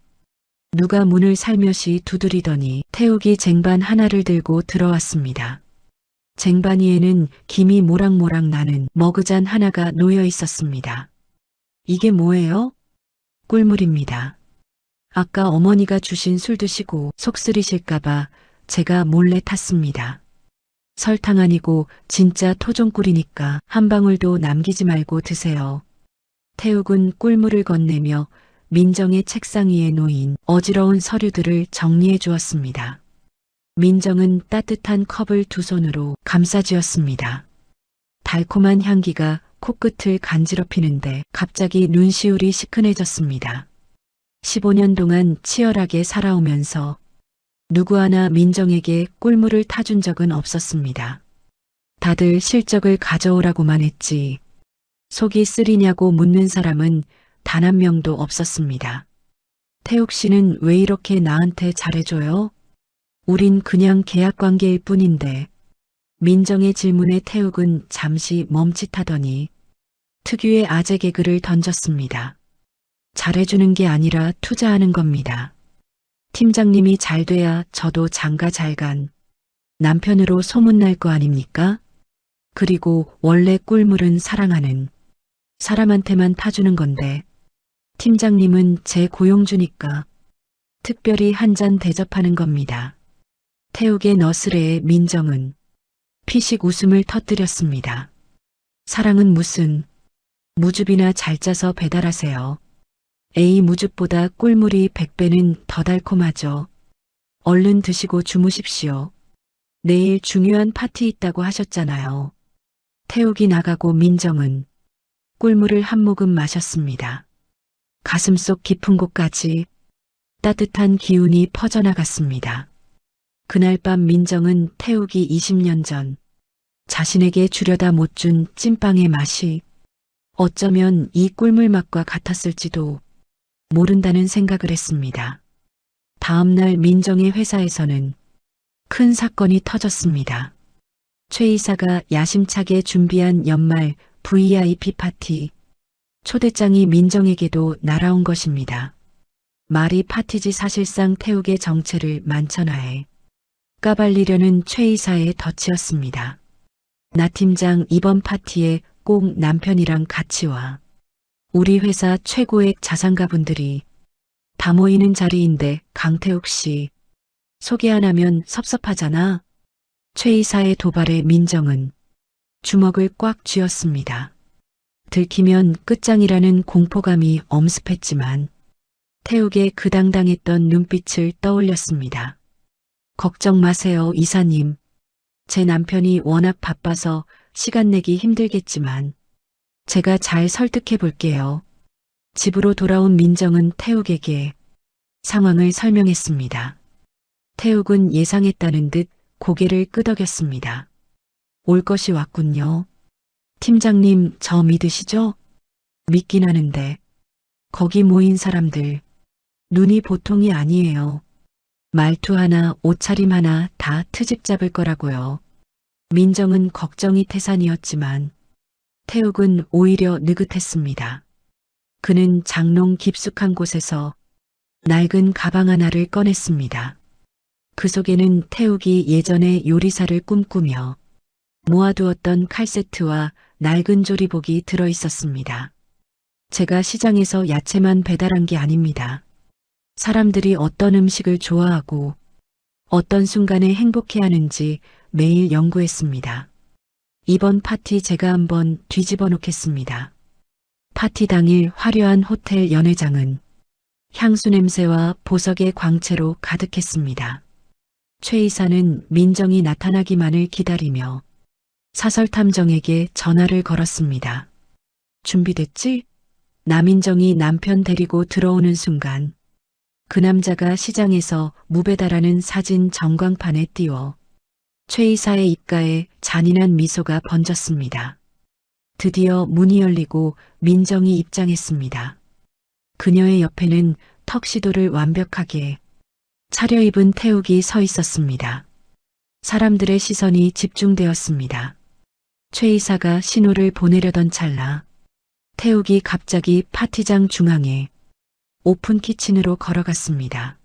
누가 문을 살며시 두드리더니 태욱이 쟁반 하나를 들고 들어왔습니다. 쟁반 위에는 김이 모락모락 나는 머그잔 하나가 놓여 있었습니다. 이게 뭐예요? 꿀물입니다. 아까 어머니가 주신 술 드시고 속 쓰리실까봐 제가 몰래 탔습니다. 설탕 아니고 진짜 토종꿀이니까 한 방울도 남기지 말고 드세요. 태욱은 꿀물을 건네며 민정의 책상 위에 놓인 어지러운 서류들을 정리해 주었습니다. 민정은 따뜻한 컵을 두 손으로 감싸쥐었습니다. 달콤한 향기가 코끝을 간지럽히는데 갑자기 눈시울이 시큰해졌습니다. 15년 동안 치열하게 살아오면서 누구 하나 민정에게 꿀물을 타준 적은 없었습니다. 다들 실적을 가져오라고만 했지 속이 쓰리냐고 묻는 사람은 단 한 명도 없었습니다. 태욱 씨는 왜 이렇게 나한테 잘해줘요? 우린 그냥 계약관계일 뿐인데. 민정의 질문에 태욱은 잠시 멈칫하더니 특유의 아재 개그를 던졌습니다. 잘해주는 게 아니라 투자하는 겁니다. 팀장님이 잘 돼야 저도 장가 잘 간 남편으로 소문날 거 아닙니까? 그리고 원래 꿀물은 사랑하는 사람한테만 타주는 건데 팀장님은 제 고용주니까 특별히 한 잔 대접하는 겁니다. 태욱의 너스레에 민정은 피식 웃음을 터뜨렸습니다. 사랑은 무슨 무즙이나 잘 짜서 배달하세요. A 무즙보다 꿀물이 100배는 더 달콤하죠. 얼른 드시고 주무십시오. 내일 중요한 파티 있다고 하셨잖아요. 태욱이 나가고 민정은 꿀물을 한 모금 마셨습니다. 가슴속 깊은 곳까지 따뜻한 기운이 퍼져나갔습니다. 그날 밤 민정은 태욱이 20년 전 자신에게 주려다 못 준 찐빵의 맛이 어쩌면 이 꿀물 맛과 같았을지도 모른다는 생각을 했습니다. 다음 날 민정의 회사에서는 큰 사건이 터졌습니다. 최 이사가 야심차게 준비한 연말 VIP 파티. 초대장이 민정에게도 날아온 것입니다. 말이 파티지 사실상 태욱의 정체를 만천하에 까발리려는 최 이사의 덫이었습니다. 나 팀장 이번 파티에 꼭 남편이랑 같이 와. 우리 회사 최고의 자산가분들이 다 모이는 자리인데 강태욱 씨 소개 안 하면 섭섭하잖아. 최 이사의 도발에 민정은 주먹을 꽉 쥐었습니다. 들키면 끝장이라는 공포감이 엄습했지만 태욱의 그 당당했던 눈빛을 떠올렸습니다. 걱정 마세요, 이사님. 제 남편이 워낙 바빠서 시간 내기 힘들겠지만 제가 잘 설득해 볼게요. 집으로 돌아온 민정은 태욱에게 상황을 설명했습니다. 태욱은 예상했다는 듯 고개를 끄덕였습니다. 올 것이 왔군요. 팀장님, 저 믿으시죠? 믿긴 하는데 거기 모인 사람들 눈이 보통이 아니에요. 말투 하나, 옷차림 하나 다 트집 잡을 거라고요. 민정은 걱정이 태산이었지만 태욱은 오히려 느긋했습니다. 그는 장롱 깊숙한 곳에서 낡은 가방 하나를 꺼냈습니다. 그 속에는 태욱이 예전에 요리사를 꿈꾸며 모아두었던 칼세트와 낡은 조리복이 들어 있었습니다. 제가 시장에서 야채만 배달한 게 아닙니다. 사람들이 어떤 음식을 좋아하고 어떤 순간에 행복해하는지 매일 연구했습니다. 이번 파티 제가 한번 뒤집어 놓겠습니다. 파티 당일 화려한 호텔 연회장은 향수 냄새와 보석의 광채로 가득했습니다. 최 이사는 민정이 나타나기만을 기다리며 사설탐정에게 전화를 걸었습니다. 준비됐지? 남인정이 남편 데리고 들어오는 순간 그 남자가 시장에서 무배다라는 사진 전광판에 띄워 최 이사의 입가에 잔인한 미소가 번졌습니다. 드디어 문이 열리고 민정이 입장했습니다. 그녀의 옆에는 턱시도를 완벽하게 차려입은 태욱이 서 있었습니다. 사람들의 시선이 집중되었습니다. 최 이사가 신호를 보내려던 찰나 태욱이 갑자기 파티장 중앙에 오픈 키친으로 걸어갔습니다.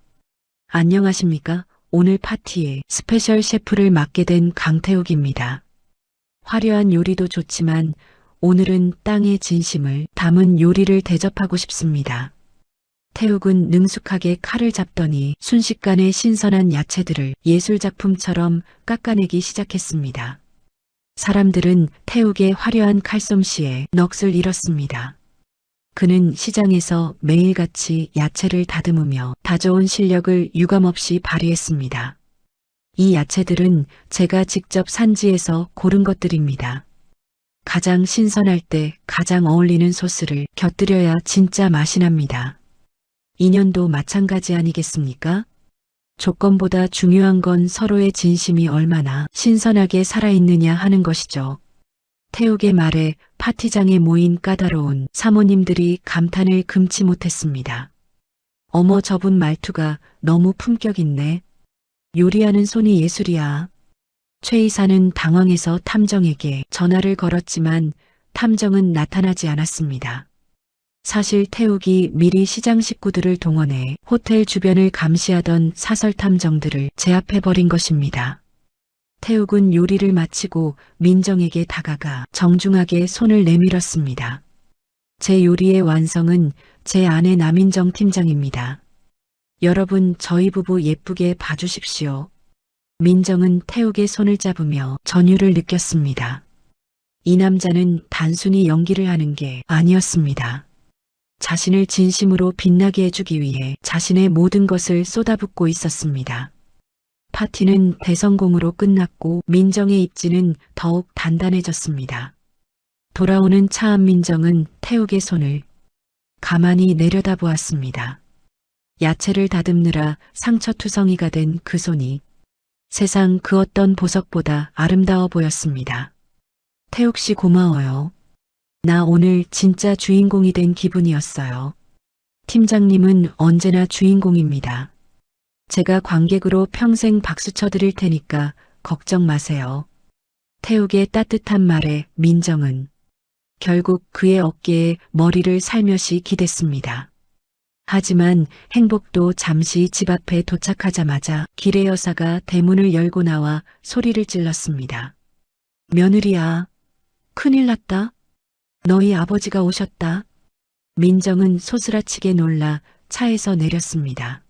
안녕하십니까? 오늘 파티에 스페셜 셰프를 맡게 된 강태욱입니다. 화려한 요리도 좋지만 오늘은 땅의 진심을 담은 요리를 대접하고 싶습니다. 태욱은 능숙하게 칼을 잡더니 순식간에 신선한 야채들을 예술작품처럼 깎아내기 시작했습니다. 사람들은 태욱의 화려한 칼솜씨에 넋을 잃었습니다. 그는 시장에서 매일같이 야채를 다듬으며 다져온 실력을 유감없이 발휘했습니다. 이 야채들은 제가 직접 산지에서 고른 것들입니다. 가장 신선할 때 가장 어울리는 소스를 곁들여야 진짜 맛이 납니다. 인연도 마찬가지 아니겠습니까? 조건보다 중요한 건 서로의 진심이 얼마나 신선하게 살아있느냐 하는 것이죠. 태욱의 말에 파티장에 모인 까다로운 사모님들이 감탄을 금치 못했습니다. 어머, 저분 말투가 너무 품격 있네. 요리하는 손이 예술이야. 최 이사는 당황해서 탐정에게 전화를 걸었지만 탐정은 나타나지 않았습니다. 사실 태욱이 미리 시장 식구들을 동원해 호텔 주변을 감시하던 사설 탐정들을 제압해버린 것입니다. 태욱은 요리를 마치고 민정에게 다가가 정중하게 손을 내밀었습니다. 제 요리의 완성은 제 아내 남인정 팀장입니다. 여러분, 저희 부부 예쁘게 봐주십시오. 민정은 태욱의 손을 잡으며 전율을 느꼈습니다. 이 남자는 단순히 연기를 하는 게 아니었습니다. 자신을 진심으로 빛나게 해주기 위해 자신의 모든 것을 쏟아붓고 있었습니다. 파티는 대성공으로 끝났고 민정의 입지는 더욱 단단해졌습니다. 돌아오는 차안 민정은 태욱의 손을 가만히 내려다보았습니다. 야채를 다듬느라 상처투성이가 된 그 손이 세상 그 어떤 보석보다 아름다워 보였습니다. 태욱 씨 고마워요. 나 오늘 진짜 주인공이 된 기분이었어요. 팀장님은 언제나 주인공입니다. 제가 관객으로 평생 박수 쳐드릴 테니까 걱정 마세요. 태욱의 따뜻한 말에 민정은 결국 그의 어깨에 머리를 살며시 기댔습니다. 하지만 행복도 잠시 집 앞에 도착하자마자 길의 여사가 대문을 열고 나와 소리를 찔렀습니다. 며느리야, 큰일 났다. 너희 아버지가 오셨다. 민정은 소스라치게 놀라 차에서 내렸습니다.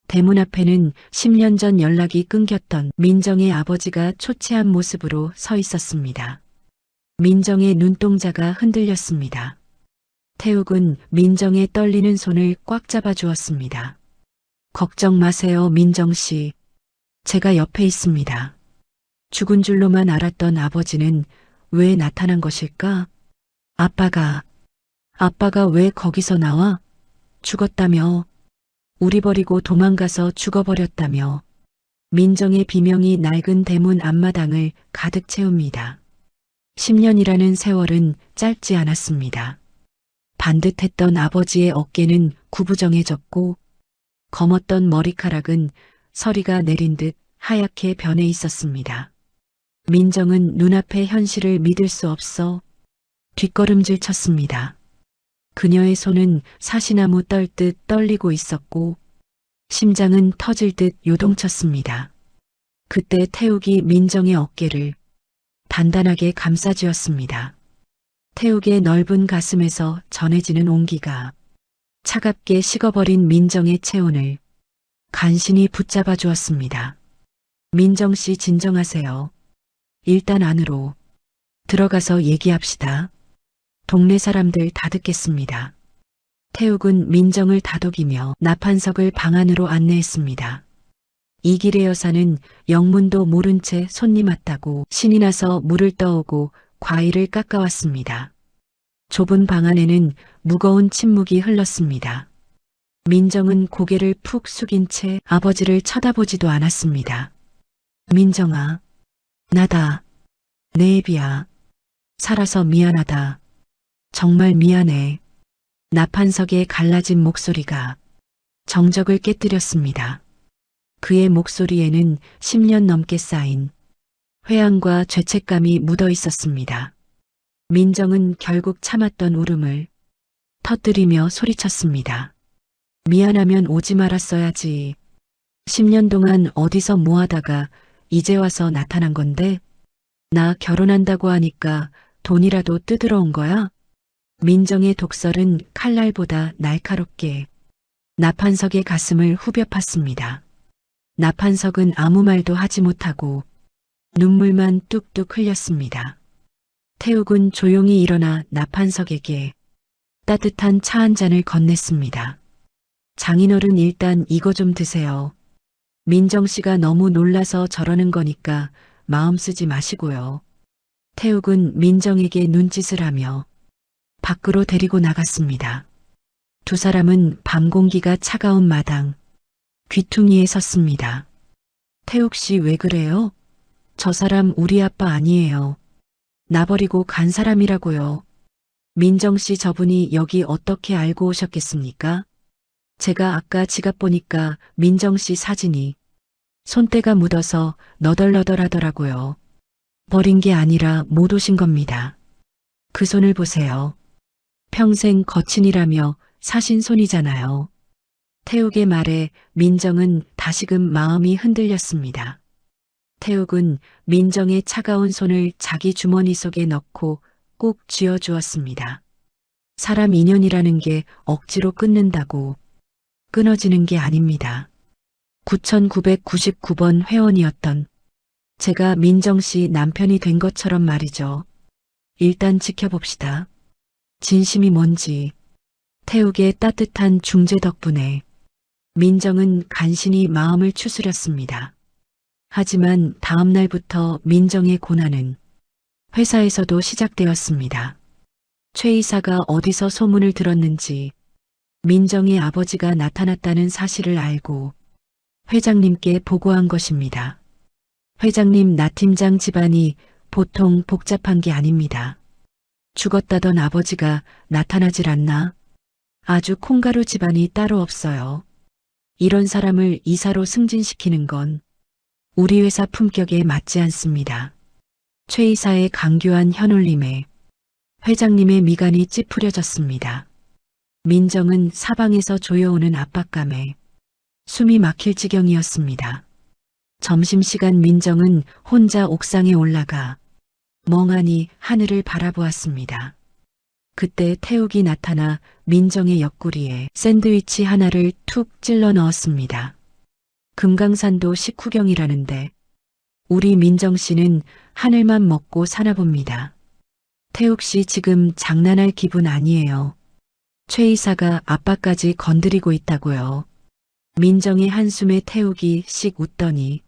대문 앞에는 10년 전 연락이 끊겼던 민정의 아버지가 초췌한 모습으로 서 있었습니다. 민정의 눈동자가 흔들렸습니다. 태욱은 민정의 떨리는 손을 꽉 잡아 주었습니다. 걱정 마세요, 민정 씨. 제가 옆에 있습니다. 죽은 줄로만 알았던 아버지는 왜 나타난 것일까? 아빠가 왜 거기서 나와? 죽었다며. 우리 버리고 도망가서 죽어버렸다며. 민정의 비명이 낡은 대문 앞마당을 가득 채웁니다. 10년이라는 세월은 짧지 않았습니다. 반듯했던 아버지의 어깨는 구부정해졌고 검었던 머리카락은 서리가 내린 듯 하얗게 변해 있었습니다. 민정은 눈앞의 현실을 믿을 수 없어 뒷걸음질 쳤습니다. 그녀의 손은 사시나무 떨듯 떨리고 있었고 심장은 터질 듯 요동쳤습니다. 그때 태욱이 민정의 어깨를 단단하게 감싸쥐었습니다. 태욱의 넓은 가슴에서 전해지는 온기가 차갑게 식어버린 민정의 체온을 간신히 붙잡아 주었습니다. 민정 씨, 진정하세요. 일단 안으로 들어가서 얘기합시다. 동네 사람들 다 듣겠습니다. 태욱은 민정을 다독이며 나판석을 방 안으로 안내했습니다. 이길의 여사는 영문도 모른 채 손님 왔다고 신이 나서 물을 떠오고 과일을 깎아왔습니다. 좁은 방 안에는 무거운 침묵이 흘렀습니다. 민정은 고개를 푹 숙인 채 아버지를 쳐다보지도 않았습니다. 민정아, 나다. 내 애비야. 살아서 미안하다. 정말 미안해. 나판석의 갈라진 목소리가 정적을 깨뜨렸습니다. 그의 목소리에는 10년 넘게 쌓인 회한과 죄책감이 묻어 있었습니다. 민정은 결국 참았던 울음을 터뜨리며 소리쳤습니다. 미안하면 오지 말았어야지. 10년 동안 어디서 뭐하다가 이제 와서 나타난 건데 나 결혼한다고 하니까 돈이라도 뜯으러 온 거야? 민정의 독설은 칼날보다 날카롭게 나판석의 가슴을 후벼 팠습니다. 나판석은 아무 말도 하지 못하고 눈물만 뚝뚝 흘렸습니다. 태욱은 조용히 일어나 나판석에게 따뜻한 차 한 잔을 건넸습니다. 장인어른 일단 이거 좀 드세요. 민정 씨가 너무 놀라서 저러는 거니까 마음 쓰지 마시고요. 태욱은 민정에게 눈짓을 하며 밖으로 데리고 나갔습니다. 두 사람은 밤 공기가 차가운 마당 귀퉁이에 섰습니다. 태욱 씨 왜 그래요? 저 사람 우리 아빠 아니에요. 나 버리고 간 사람이라고요. 민정 씨 저분이 여기 어떻게 알고 오셨겠습니까? 제가 아까 지갑 보니까 민정 씨 사진이 손때가 묻어서 너덜너덜하더라고요. 버린 게 아니라 못 오신 겁니다. 그 손을 보세요. 평생 거친이라며 사신 손이잖아요. 태욱의 말에 민정은 다시금 마음이 흔들렸습니다. 태욱은 민정의 차가운 손을 자기 주머니 속에 넣고 꼭 쥐어주었습니다. 사람 인연이라는 게 억지로 끊는다고 끊어지는 게 아닙니다. 9999번 회원이었던 제가 민정 씨 남편이 된 것처럼 말이죠. 일단 지켜봅시다. 진심이 뭔지. 태욱의 따뜻한 중재 덕분에 민정은 간신히 마음을 추스렸습니다. 하지만 다음 날부터 민정의 고난은 회사에서도 시작되었습니다. 최 이사가 어디서 소문을 들었는지 민정의 아버지가 나타났다는 사실을 알고 회장님께 보고한 것입니다. 회장님 나 팀장 집안이 보통 복잡한 게 아닙니다. 죽었다던 아버지가 나타나질 않나? 아주 콩가루 집안이 따로 없어요. 이런 사람을 이사로 승진시키는 건 우리 회사 품격에 맞지 않습니다. 최 이사의 강교한 현올림에 회장님의 미간이 찌푸려졌습니다. 민정은 사방에서 조여오는 압박감에 숨이 막힐 지경이었습니다. 점심시간 민정은 혼자 옥상에 올라가 멍하니 하늘을 바라보았습니다. 그때 태욱이 나타나 민정의 옆구리에 샌드위치 하나를 툭 찔러 넣었습니다. 금강산도 식후경이라는데 우리 민정 씨는 하늘만 먹고 사나 봅니다. 태욱 씨 지금 장난할 기분 아니에요. 최 이사가 아빠까지 건드리고 있다고요. 민정의 한숨에 태욱이 씩 웃더니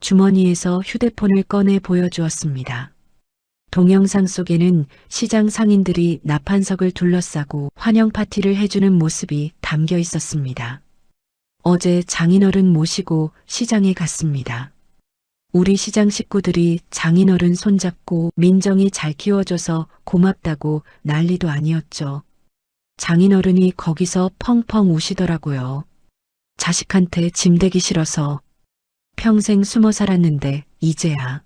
주머니에서 휴대폰을 꺼내 보여주었습니다. 동영상 속에는 시장 상인들이 나판석을 둘러싸고 환영 파티를 해주는 모습이 담겨 있었습니다. 어제 장인어른 모시고 시장에 갔습니다. 우리 시장 식구들이 장인어른 손잡고 민정이 잘 키워줘서 고맙다고 난리도 아니었죠. 장인어른이 거기서 펑펑 우시더라고요. 자식한테 짐되기 싫어서 평생 숨어 살았는데 이제야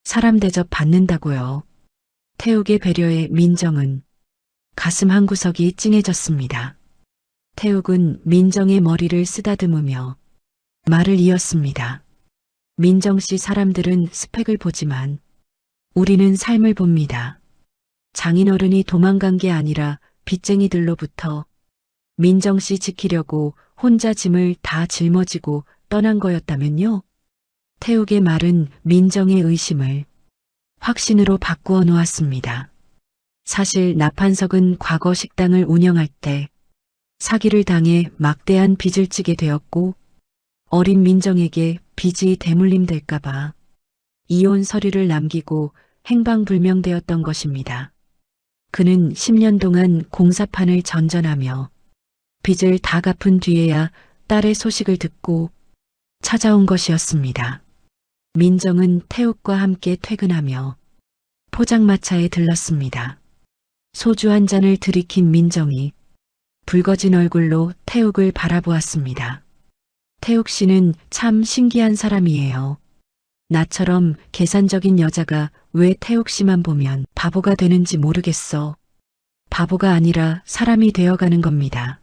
사람 대접 받는다고요. 태욱의 배려에 민정은 가슴 한구석이 찡해졌습니다. 태욱은 민정의 머리를 쓰다듬으며 말을 이었습니다. 민정 씨 사람들은 스펙을 보지만 우리는 삶을 봅니다. 장인어른이 도망간 게 아니라 빚쟁이들로부터 민정 씨 지키려고 혼자 짐을 다 짊어지고 떠난 거였다면요? 태욱의 말은 민정의 의심을 확신으로 바꾸어 놓았습니다. 사실 나판석은 과거 식당을 운영할 때 사기를 당해 막대한 빚을 지게 되었고 어린 민정에게 빚이 대물림될까봐 이혼 서류를 남기고 행방불명되었던 것입니다. 그는 10년 동안 공사판을 전전하며 빚을 다 갚은 뒤에야 딸의 소식을 듣고 찾아온 것이었습니다. 민정은 태욱과 함께 퇴근하며 포장마차에 들렀습니다. 소주 한 잔을 들이킨 민정이 붉어진 얼굴로 태욱을 바라보았습니다. 태욱 씨는 참 신기한 사람이에요. 나처럼 계산적인 여자가 왜 태욱 씨만 보면 바보가 되는지 모르겠어. 바보가 아니라 사람이 되어가는 겁니다.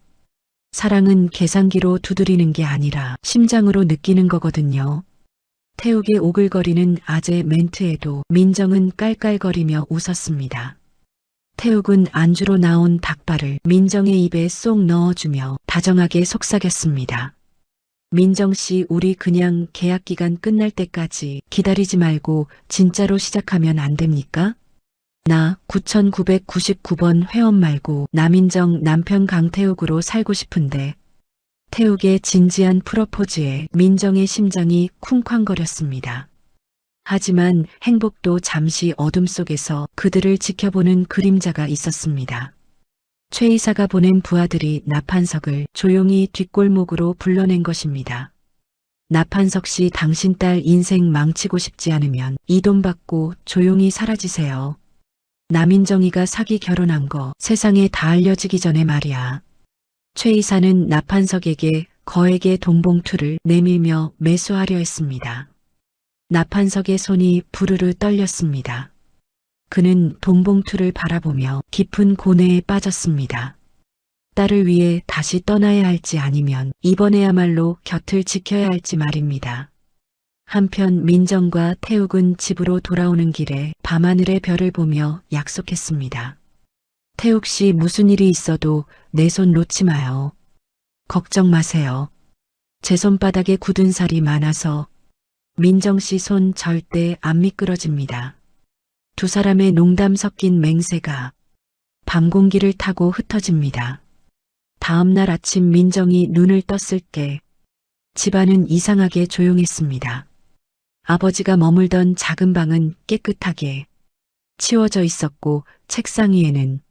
사랑은 계산기로 두드리는 게 아니라 심장으로 느끼는 거거든요. 태욱의 오글거리는 아재 멘트에도 민정은 깔깔거리며 웃었습니다. 태욱은 안주로 나온 닭발을 민정의 입에 쏙 넣어주며 다정하게 속삭였습니다. 민정 씨, 우리 그냥 계약 기간 끝날 때까지 기다리지 말고 진짜로 시작하면 안 됩니까? 나 9999번 회원 말고 남인정 남편 강태욱으로 살고 싶은데. 태욱의 진지한 프로포즈에 민정의 심장이 쿵쾅거렸습니다. 하지만 행복도 잠시 어둠 속에서 그들을 지켜보는 그림자가 있었습니다. 최 이사가 보낸 부하들이 나판석을 조용히 뒷골목으로 불러낸 것입니다. 나판석 씨, 당신 딸 인생 망치고 싶지 않으면 이 돈 받고 조용히 사라지세요. 남인정이가 사기 결혼한 거 세상에 다 알려지기 전에 말이야. 최 이사는 나판석에게 거액의 돈봉투를 내밀며 매수하려 했습니다. 나판석의 손이 부르르 떨렸습니다. 그는 돈봉투를 바라보며 깊은 고뇌에 빠졌습니다. 딸을 위해 다시 떠나야 할지 아니면 이번에야말로 곁을 지켜야 할지 말입니다. 한편 민정과 태욱은 집으로 돌아오는 길에 밤하늘의 별을 보며 약속했습니다. 태욱 씨, 무슨 일이 있어도 내 손 놓지 마요. 걱정 마세요. 제 손바닥에 굳은 살이 많아서 민정 씨 손 절대 안 미끄러집니다. 두 사람의 농담 섞인 맹세가 밤 공기를 타고 흩어집니다. 다음 날 아침 민정이 눈을 떴을 때 집안은 이상하게 조용했습니다. 아버지가 머물던 작은 방은 깨끗하게 치워져 있었고 책상 위에는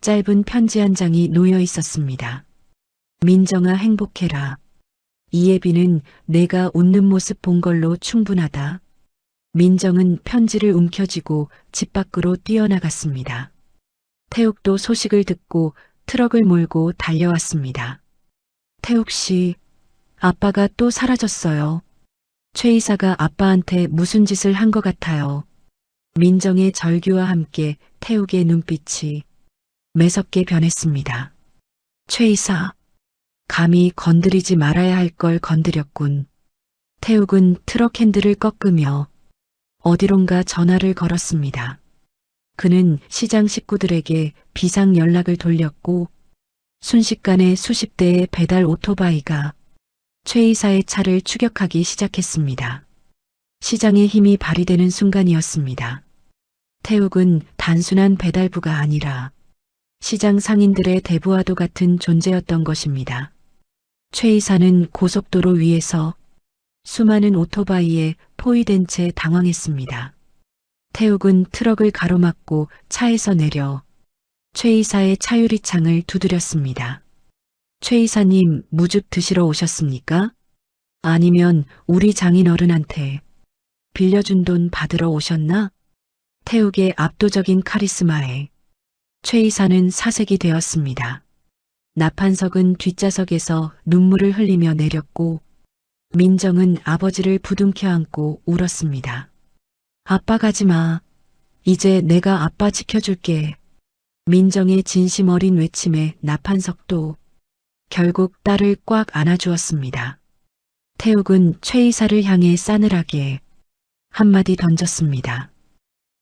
짧은 편지 한 장이 놓여 있었습니다. 민정아, 행복해라. 이예빈은 내가 웃는 모습 본 걸로 충분하다. 민정은 편지를 움켜쥐고 집 밖으로 뛰어나갔습니다. 태욱도 소식을 듣고 트럭을 몰고 달려왔습니다. 태욱 씨, 아빠가 또 사라졌어요. 최 이사가 아빠한테 무슨 짓을 한 것 같아요. 민정의 절규와 함께 태욱의 눈빛이 매섭게 변했습니다. 최 이사, 감히 건드리지 말아야 할 걸 건드렸군. 태욱은 트럭 핸들을 꺾으며 어디론가 전화를 걸었습니다. 그는 시장 식구들에게 비상 연락을 돌렸고 순식간에 수십 대의 배달 오토바이가 최 이사의 차를 추격하기 시작했습니다. 시장의 힘이 발휘되는 순간이었습니다. 태욱은 단순한 배달부가 아니라 시장 상인들의 대부하도 같은 존재였던 것입니다. 최 이사는 고속도로 위에서 수많은 오토바이에 포위된 채 당황했습니다. 태욱은 트럭을 가로막고 차에서 내려 최 이사의 차유리창을 두드렸습니다. 최 이사님, 무즙 드시러 오셨습니까? 아니면 우리 장인 어른한테 빌려준 돈 받으러 오셨나? 태욱의 압도적인 카리스마에 최 이사는 사색이 되었습니다. 나판석은 뒷좌석에서 눈물을 흘리며 내렸고 민정은 아버지를 부둥켜 안고 울었습니다. 아빠 가지 마. 이제 내가 아빠 지켜줄게. 민정의 진심 어린 외침에 나판석도 결국 딸을 꽉 안아주었습니다. 태욱은 최 이사를 향해 싸늘하게 한마디 던졌습니다.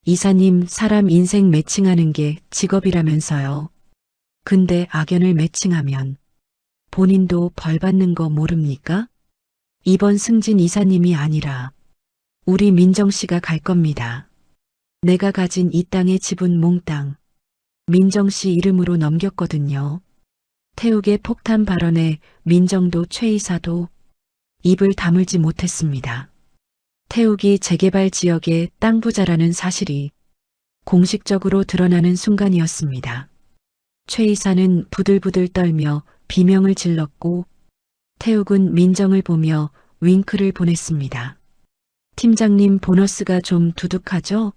이사님, 사람 인생 매칭하는 게 직업이라면서요. 근데 악연을 매칭하면 본인도 벌 받는 거 모릅니까? 이번 승진 이사님이 아니라 우리 민정 씨가 갈 겁니다. 내가 가진 이 땅의 집은 몽땅 민정 씨 이름으로 넘겼거든요. 태욱의 폭탄 발언에 민정도 최 이사도 입을 다물지 못했습니다. 태욱이 재개발 지역의 땅 부자라는 사실이 공식적으로 드러나는 순간이었습니다. 최 이사는 부들부들 떨며 비명을 질렀고 태욱은 민정을 보며 윙크를 보냈습니다. 팀장님 보너스가 좀 두둑하죠?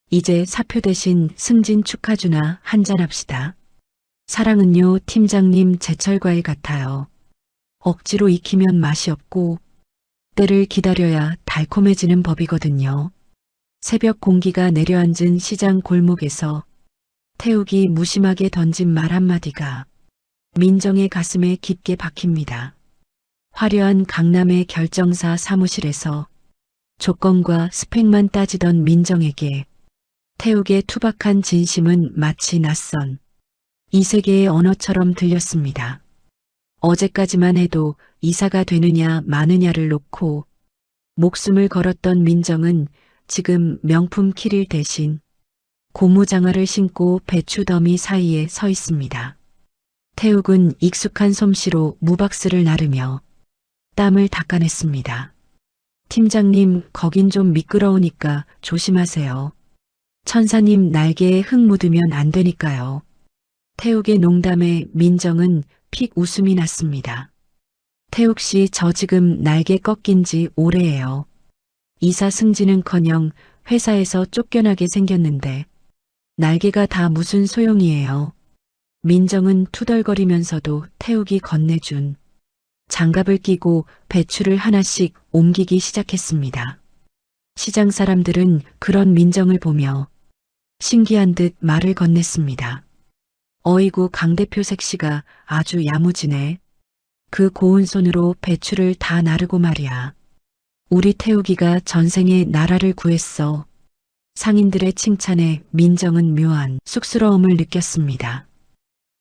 이제 사표 대신 승진 축하주나 한잔합시다. 사랑은요, 팀장님 제철과일 같아요. 억지로 익히면 맛이 없고 때를 기다려야 달콤해지는 법이거든요. 새벽 공기가 내려앉은 시장 골목에서 태욱이 무심하게 던진 말 한마디가 민정의 가슴에 깊게 박힙니다. 화려한 강남의 결정사 사무실에서 조건과 스펙만 따지던 민정에게 태욱의 투박한 진심은 마치 낯선 이 세계의 언어처럼 들렸습니다. 어제까지만 해도 이사가 되느냐 마느냐를 놓고 목숨을 걸었던 민정은 지금 명품 키릴 대신 고무장화를 신고 배추 더미 사이에 서 있습니다. 태욱은 익숙한 솜씨로 무박스를 나르며 땀을 닦아냈습니다. 팀장님, 거긴 좀 미끄러우니까 조심하세요. 천사님 날개에 흙 묻으면 안 되니까요. 태욱의 농담에 민정은 픽 웃음이 났습니다. 태욱 씨, 저 지금 날개 꺾인 지 오래예요. 이사 승진은커녕 회사에서 쫓겨나게 생겼는데 날개가 다 무슨 소용이에요. 민정은 투덜거리면서도 태욱이 건네준 장갑을 끼고 배추를 하나씩 옮기기 시작했습니다. 시장 사람들은 그런 민정을 보며 신기한 듯 말을 건넸습니다. 어이구, 강 대표 색시가 아주 야무지네. 그 고운 손으로 배추를 다 나르고 말이야. 우리 태욱이가 전생에 나라를 구했어. 상인들의 칭찬에 민정은 묘한 쑥스러움을 느꼈습니다.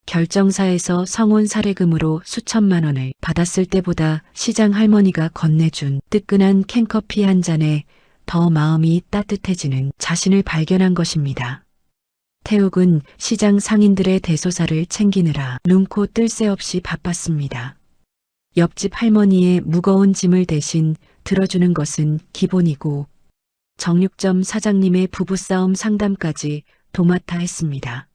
결정사에서 성혼 사례금으로 수천만 원을 받았을 때보다 시장 할머니가 건네준 뜨끈한 캔커피 한 잔에 더 마음이 따뜻해지는 자신을 발견한 것입니다. 태욱은 시장 상인들의 대소사를 챙기느라 눈코 뜰 새 없이 바빴습니다. 옆집 할머니의 무거운 짐을 대신 들어주는 것은 기본이고 정육점 사장님의 부부싸움 상담까지 도맡아 했습니다.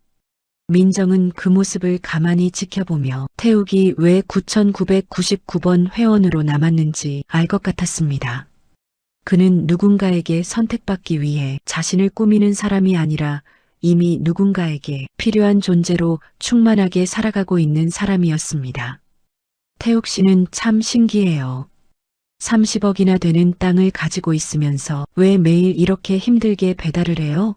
민정은 그 모습을 가만히 지켜보며 태욱이 왜 9,999번 회원으로 남았는지 알 것 같았습니다. 그는 누군가에게 선택받기 위해 자신을 꾸미는 사람이 아니라 이미 누군가에게 필요한 존재로 충만하게 살아가고 있는 사람이었습니다. 태욱 씨는 참 신기해요. 30억이나 되는 땅을 가지고 있으면서 왜 매일 이렇게 힘들게 배달을 해요?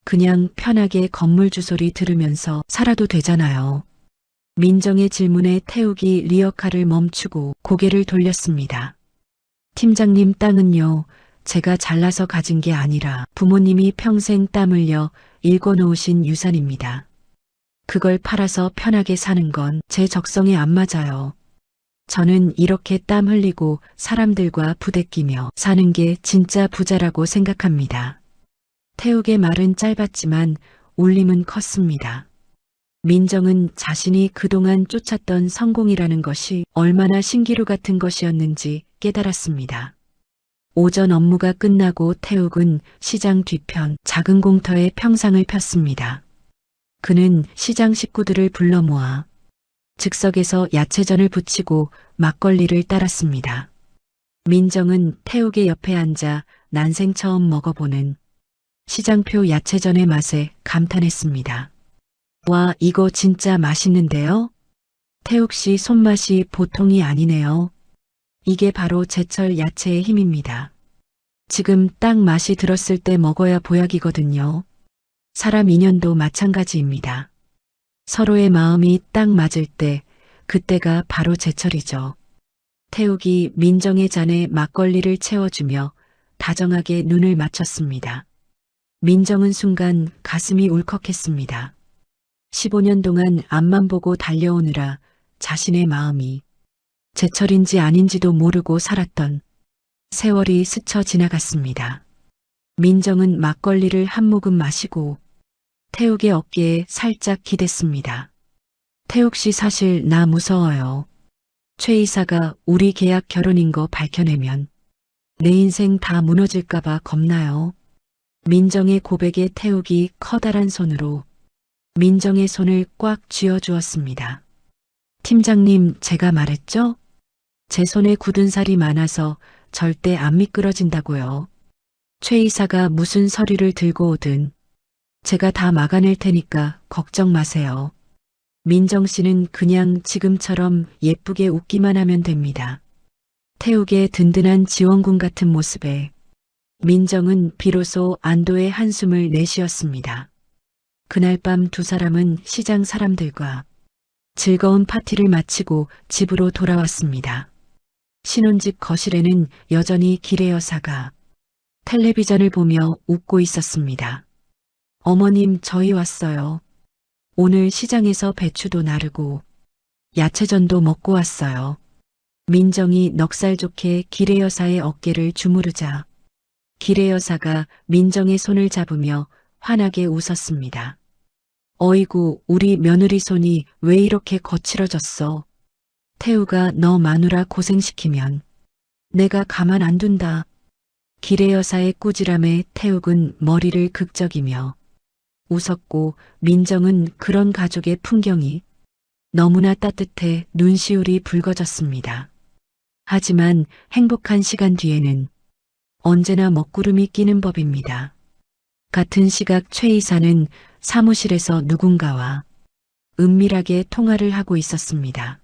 그냥 편하게 건물 주소리 들으면서 살아도 되잖아요. 민정의 질문에 태욱이 리어카를 멈추고 고개를 돌렸습니다. 팀장님, 땅은요, 제가 잘나서 가진 게 아니라 부모님이 평생 땀 흘려 일궈놓으신 유산입니다. 그걸 팔아서 편하게 사는 건 제 적성에 안 맞아요. 저는 이렇게 땀 흘리고 사람들과 부대끼며 사는 게 진짜 부자라고 생각합니다. 태욱의 말은 짧았지만 울림은 컸습니다. 민정은 자신이 그동안 쫓았던 성공이라는 것이 얼마나 신기루 같은 것이었는지 깨달았습니다. 오전 업무가 끝나고 태욱은 시장 뒤편 작은 공터에 평상을 폈습니다. 그는 시장 식구들을 불러 모아 즉석에서 야채전을 부치고 막걸리를 따랐습니다. 민정은 태욱의 옆에 앉아 난생 처음 먹어보는 시장표 야채전의 맛에 감탄했습니다. 와, 이거 진짜 맛있는데요? 태욱 씨 손맛이 보통이 아니네요. 이게 바로 제철 야채의 힘입니다. 지금 딱 맛이 들었을 때 먹어야 보약이거든요. 사람 인연도 마찬가지입니다. 서로의 마음이 딱 맞을 때 그때가 바로 제철이죠. 태욱이 민정의 잔에 막걸리를 채워주며 다정하게 눈을 맞췄습니다. 민정은 순간 가슴이 울컥했습니다. 15년 동안 앞만 보고 달려오느라 자신의 마음이 제철인지 아닌지도 모르고 살았던 세월이 스쳐 지나갔습니다. 민정은 막걸리를 한 모금 마시고 태욱의 어깨에 살짝 기댔습니다. 태욱 씨 사실 나 무서워요. 최 이사가 우리 계약 결혼인 거 밝혀내면 내 인생 다 무너질까봐 겁나요. 민정의 고백에 태욱이 커다란 손으로 민정의 손을 꽉 쥐어주었습니다. 팀장님, 제가 말했죠? 제 손에 굳은 살이 많아서 절대 안 미끄러진다고요. 최 이사가 무슨 서류를 들고 오든 제가 다 막아낼 테니까 걱정 마세요. 민정 씨는 그냥 지금처럼 예쁘게 웃기만 하면 됩니다. 태욱의 든든한 지원군 같은 모습에 민정은 비로소 안도의 한숨을 내쉬었습니다. 그날 밤 두 사람은 시장 사람들과 즐거운 파티를 마치고 집으로 돌아왔습니다. 신혼집 거실에는 여전히 기래 여사가 텔레비전을 보며 웃고 있었습니다. 어머님, 저희 왔어요. 오늘 시장에서 배추도 나르고 야채전도 먹고 왔어요. 민정이 넉살 좋게 기래 여사의 어깨를 주무르자 기래 여사가 민정의 손을 잡으며 환하게 웃었습니다. 어이구, 우리 며느리 손이 왜 이렇게 거칠어졌어? 태우가 너 마누라 고생시키면 내가 가만 안 둔다. 기래 여사의 꾸지람에 태욱은 머리를 극적이며 웃었고 민정은 그런 가족의 풍경이 너무나 따뜻해 눈시울이 붉어졌습니다. 하지만 행복한 시간 뒤에는 언제나 먹구름이 끼는 법입니다. 같은 시각 최 이사는 사무실에서 누군가와 은밀하게 통화를 하고 있었습니다.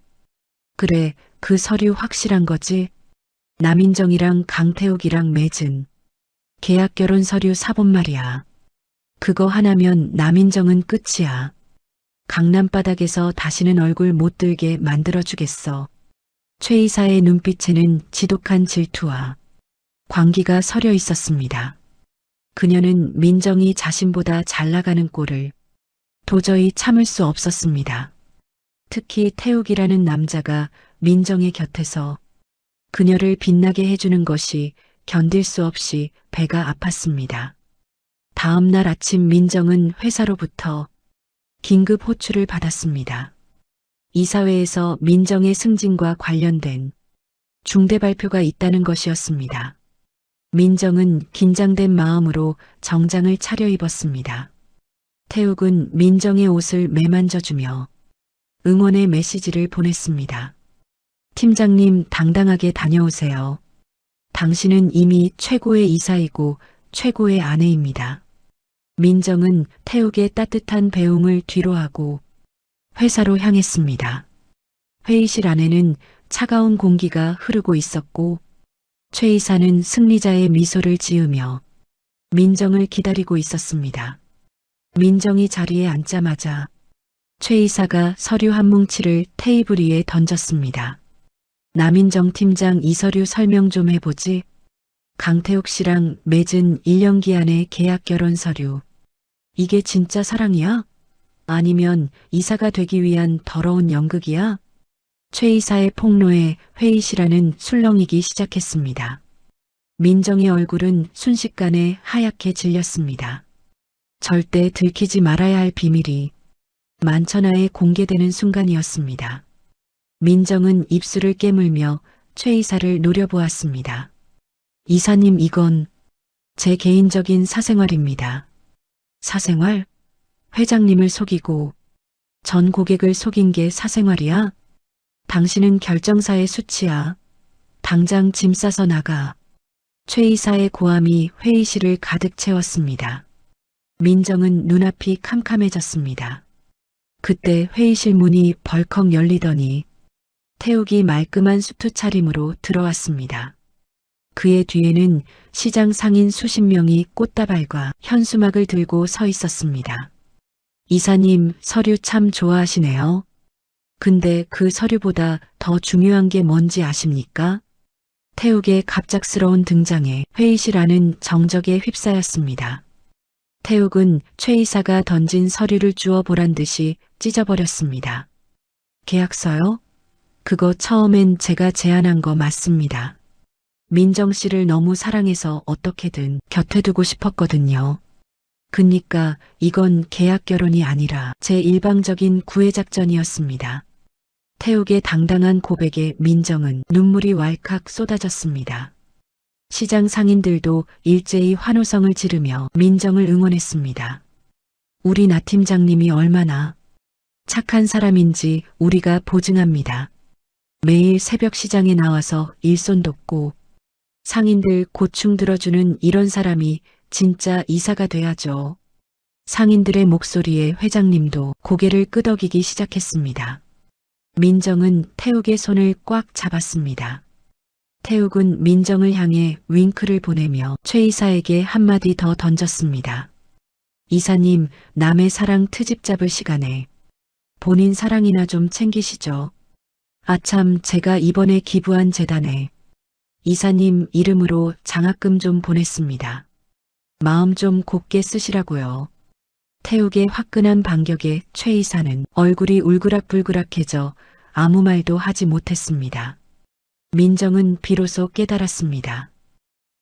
그래, 그 서류 확실한 거지? 남인정이랑 강태욱이랑 맺은 계약 결혼 서류 사본 말이야. 그거 하나면 남인정은 끝이야. 강남바닥에서 다시는 얼굴 못 들게 만들어주겠어. 최 이사의 눈빛에는 지독한 질투와 광기가 서려 있었습니다. 그녀는 민정이 자신보다 잘 나가는 꼴을 도저히 참을 수 없었습니다. 특히 태욱이라는 남자가 민정의 곁에서 그녀를 빛나게 해주는 것이 견딜 수 없이 배가 아팠습니다. 다음 날 아침 민정은 회사로부터 긴급 호출을 받았습니다. 이사회에서 민정의 승진과 관련된 중대 발표가 있다는 것이었습니다. 민정은 긴장된 마음으로 정장을 차려입었습니다. 태욱은 민정의 옷을 매만져주며 응원의 메시지를 보냈습니다. 팀장님, 당당하게 다녀오세요. 당신은 이미 최고의 이사이고 최고의 아내입니다. 민정은 태욱의 따뜻한 배웅을 뒤로하고 회사로 향했습니다. 회의실 안에는 차가운 공기가 흐르고 있었고 최 이사는 승리자의 미소를 지으며 민정을 기다리고 있었습니다. 민정이 자리에 앉자마자 최 이사가 서류 한 뭉치를 테이블 위에 던졌습니다. 남인정 팀장, 이 서류 설명 좀 해보지. 강태욱 씨랑 맺은 1년 기한의 계약 결혼 서류. 이게 진짜 사랑이야? 아니면 이사가 되기 위한 더러운 연극이야? 최 이사의 폭로에 회의실 안은 술렁이기 시작했습니다. 민정의 얼굴은 순식간에 하얗게 질렸습니다. 절대 들키지 말아야 할 비밀이 만천하에 공개되는 순간이었습니다. 민정은 입술을 깨물며 최 이사를 노려보았습니다. 이사님, 이건 제 개인적인 사생활입니다. 사생활? 회장님을 속이고 전 고객을 속인 게 사생활이야? 당신은 결정사의 수치야. 당장 짐 싸서 나가. 최 이사의 고함이 회의실을 가득 채웠습니다. 민정은 눈앞이 캄캄해졌습니다. 그때 회의실 문이 벌컥 열리더니 태욱이 말끔한 수트 차림으로 들어왔습니다. 그의 뒤에는 시장 상인 수십 명이 꽃다발과 현수막을 들고 서 있었습니다. 이사님, 서류 참 좋아하시네요. 근데 그 서류보다 더 중요한 게 뭔지 아십니까? 태욱의 갑작스러운 등장에 회의실 안은 정적에 휩싸였습니다. 태욱은 최 이사가 던진 서류를 주워 보란 듯이 찢어버렸습니다. 계약서요? 그거 처음엔 제가 제안한 거 맞습니다. 민정 씨를 너무 사랑해서 어떻게든 곁에 두고 싶었거든요. 그니까 이건 계약 결혼이 아니라 제 일방적인 구애 작전이었습니다. 태욱의 당당한 고백에 민정은 눈물이 왈칵 쏟아졌습니다. 시장 상인들도 일제히 환호성을 지르며 민정을 응원했습니다. 우리 나 팀장님이 얼마나 착한 사람인지 우리가 보증합니다. 매일 새벽 시장에 나와서 일손 돕고 상인들 고충 들어주는 이런 사람이 진짜 이사가 돼야죠. 상인들의 목소리에 회장님도 고개를 끄덕이기 시작했습니다. 민정은 태욱의 손을 꽉 잡았습니다. 태욱은 민정을 향해 윙크를 보내며 최 이사에게 한마디 더 던졌습니다. 이사님, 남의 사랑 트집 잡을 시간에 본인 사랑이나 좀 챙기시죠. 아참, 제가 이번에 기부한 재단에 이사님 이름으로 장학금 좀 보냈습니다. 마음 좀 곱게 쓰시라고요. 태욱의 화끈한 반격에 최 이사는 얼굴이 울그락불그락해져 아무 말도 하지 못했습니다. 민정은 비로소 깨달았습니다.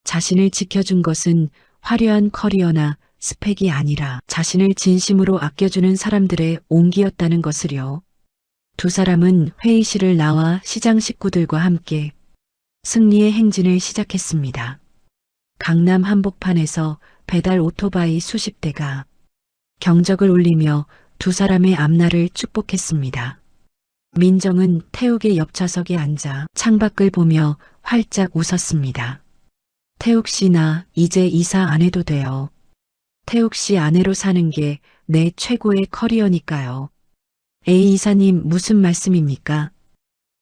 자신을 지켜준 것은 화려한 커리어나 스펙이 아니라 자신을 진심으로 아껴주는 사람들의 온기였다는 것을요. 두 사람은 회의실을 나와 시장 식구들과 함께 승리의 행진을 시작했습니다. 강남 한복판에서 배달 오토바이 수십 대가 경적을 울리며 두 사람의 앞날을 축복했습니다. 민정은 태욱의 옆좌석에 앉아 창밖을 보며 활짝 웃었습니다. 태욱 씨, 나 이제 이사 안 해도 돼요. 태욱 씨 아내로 사는 게 내 최고의 커리어니까요. 에이, 이사님 무슨 말씀입니까?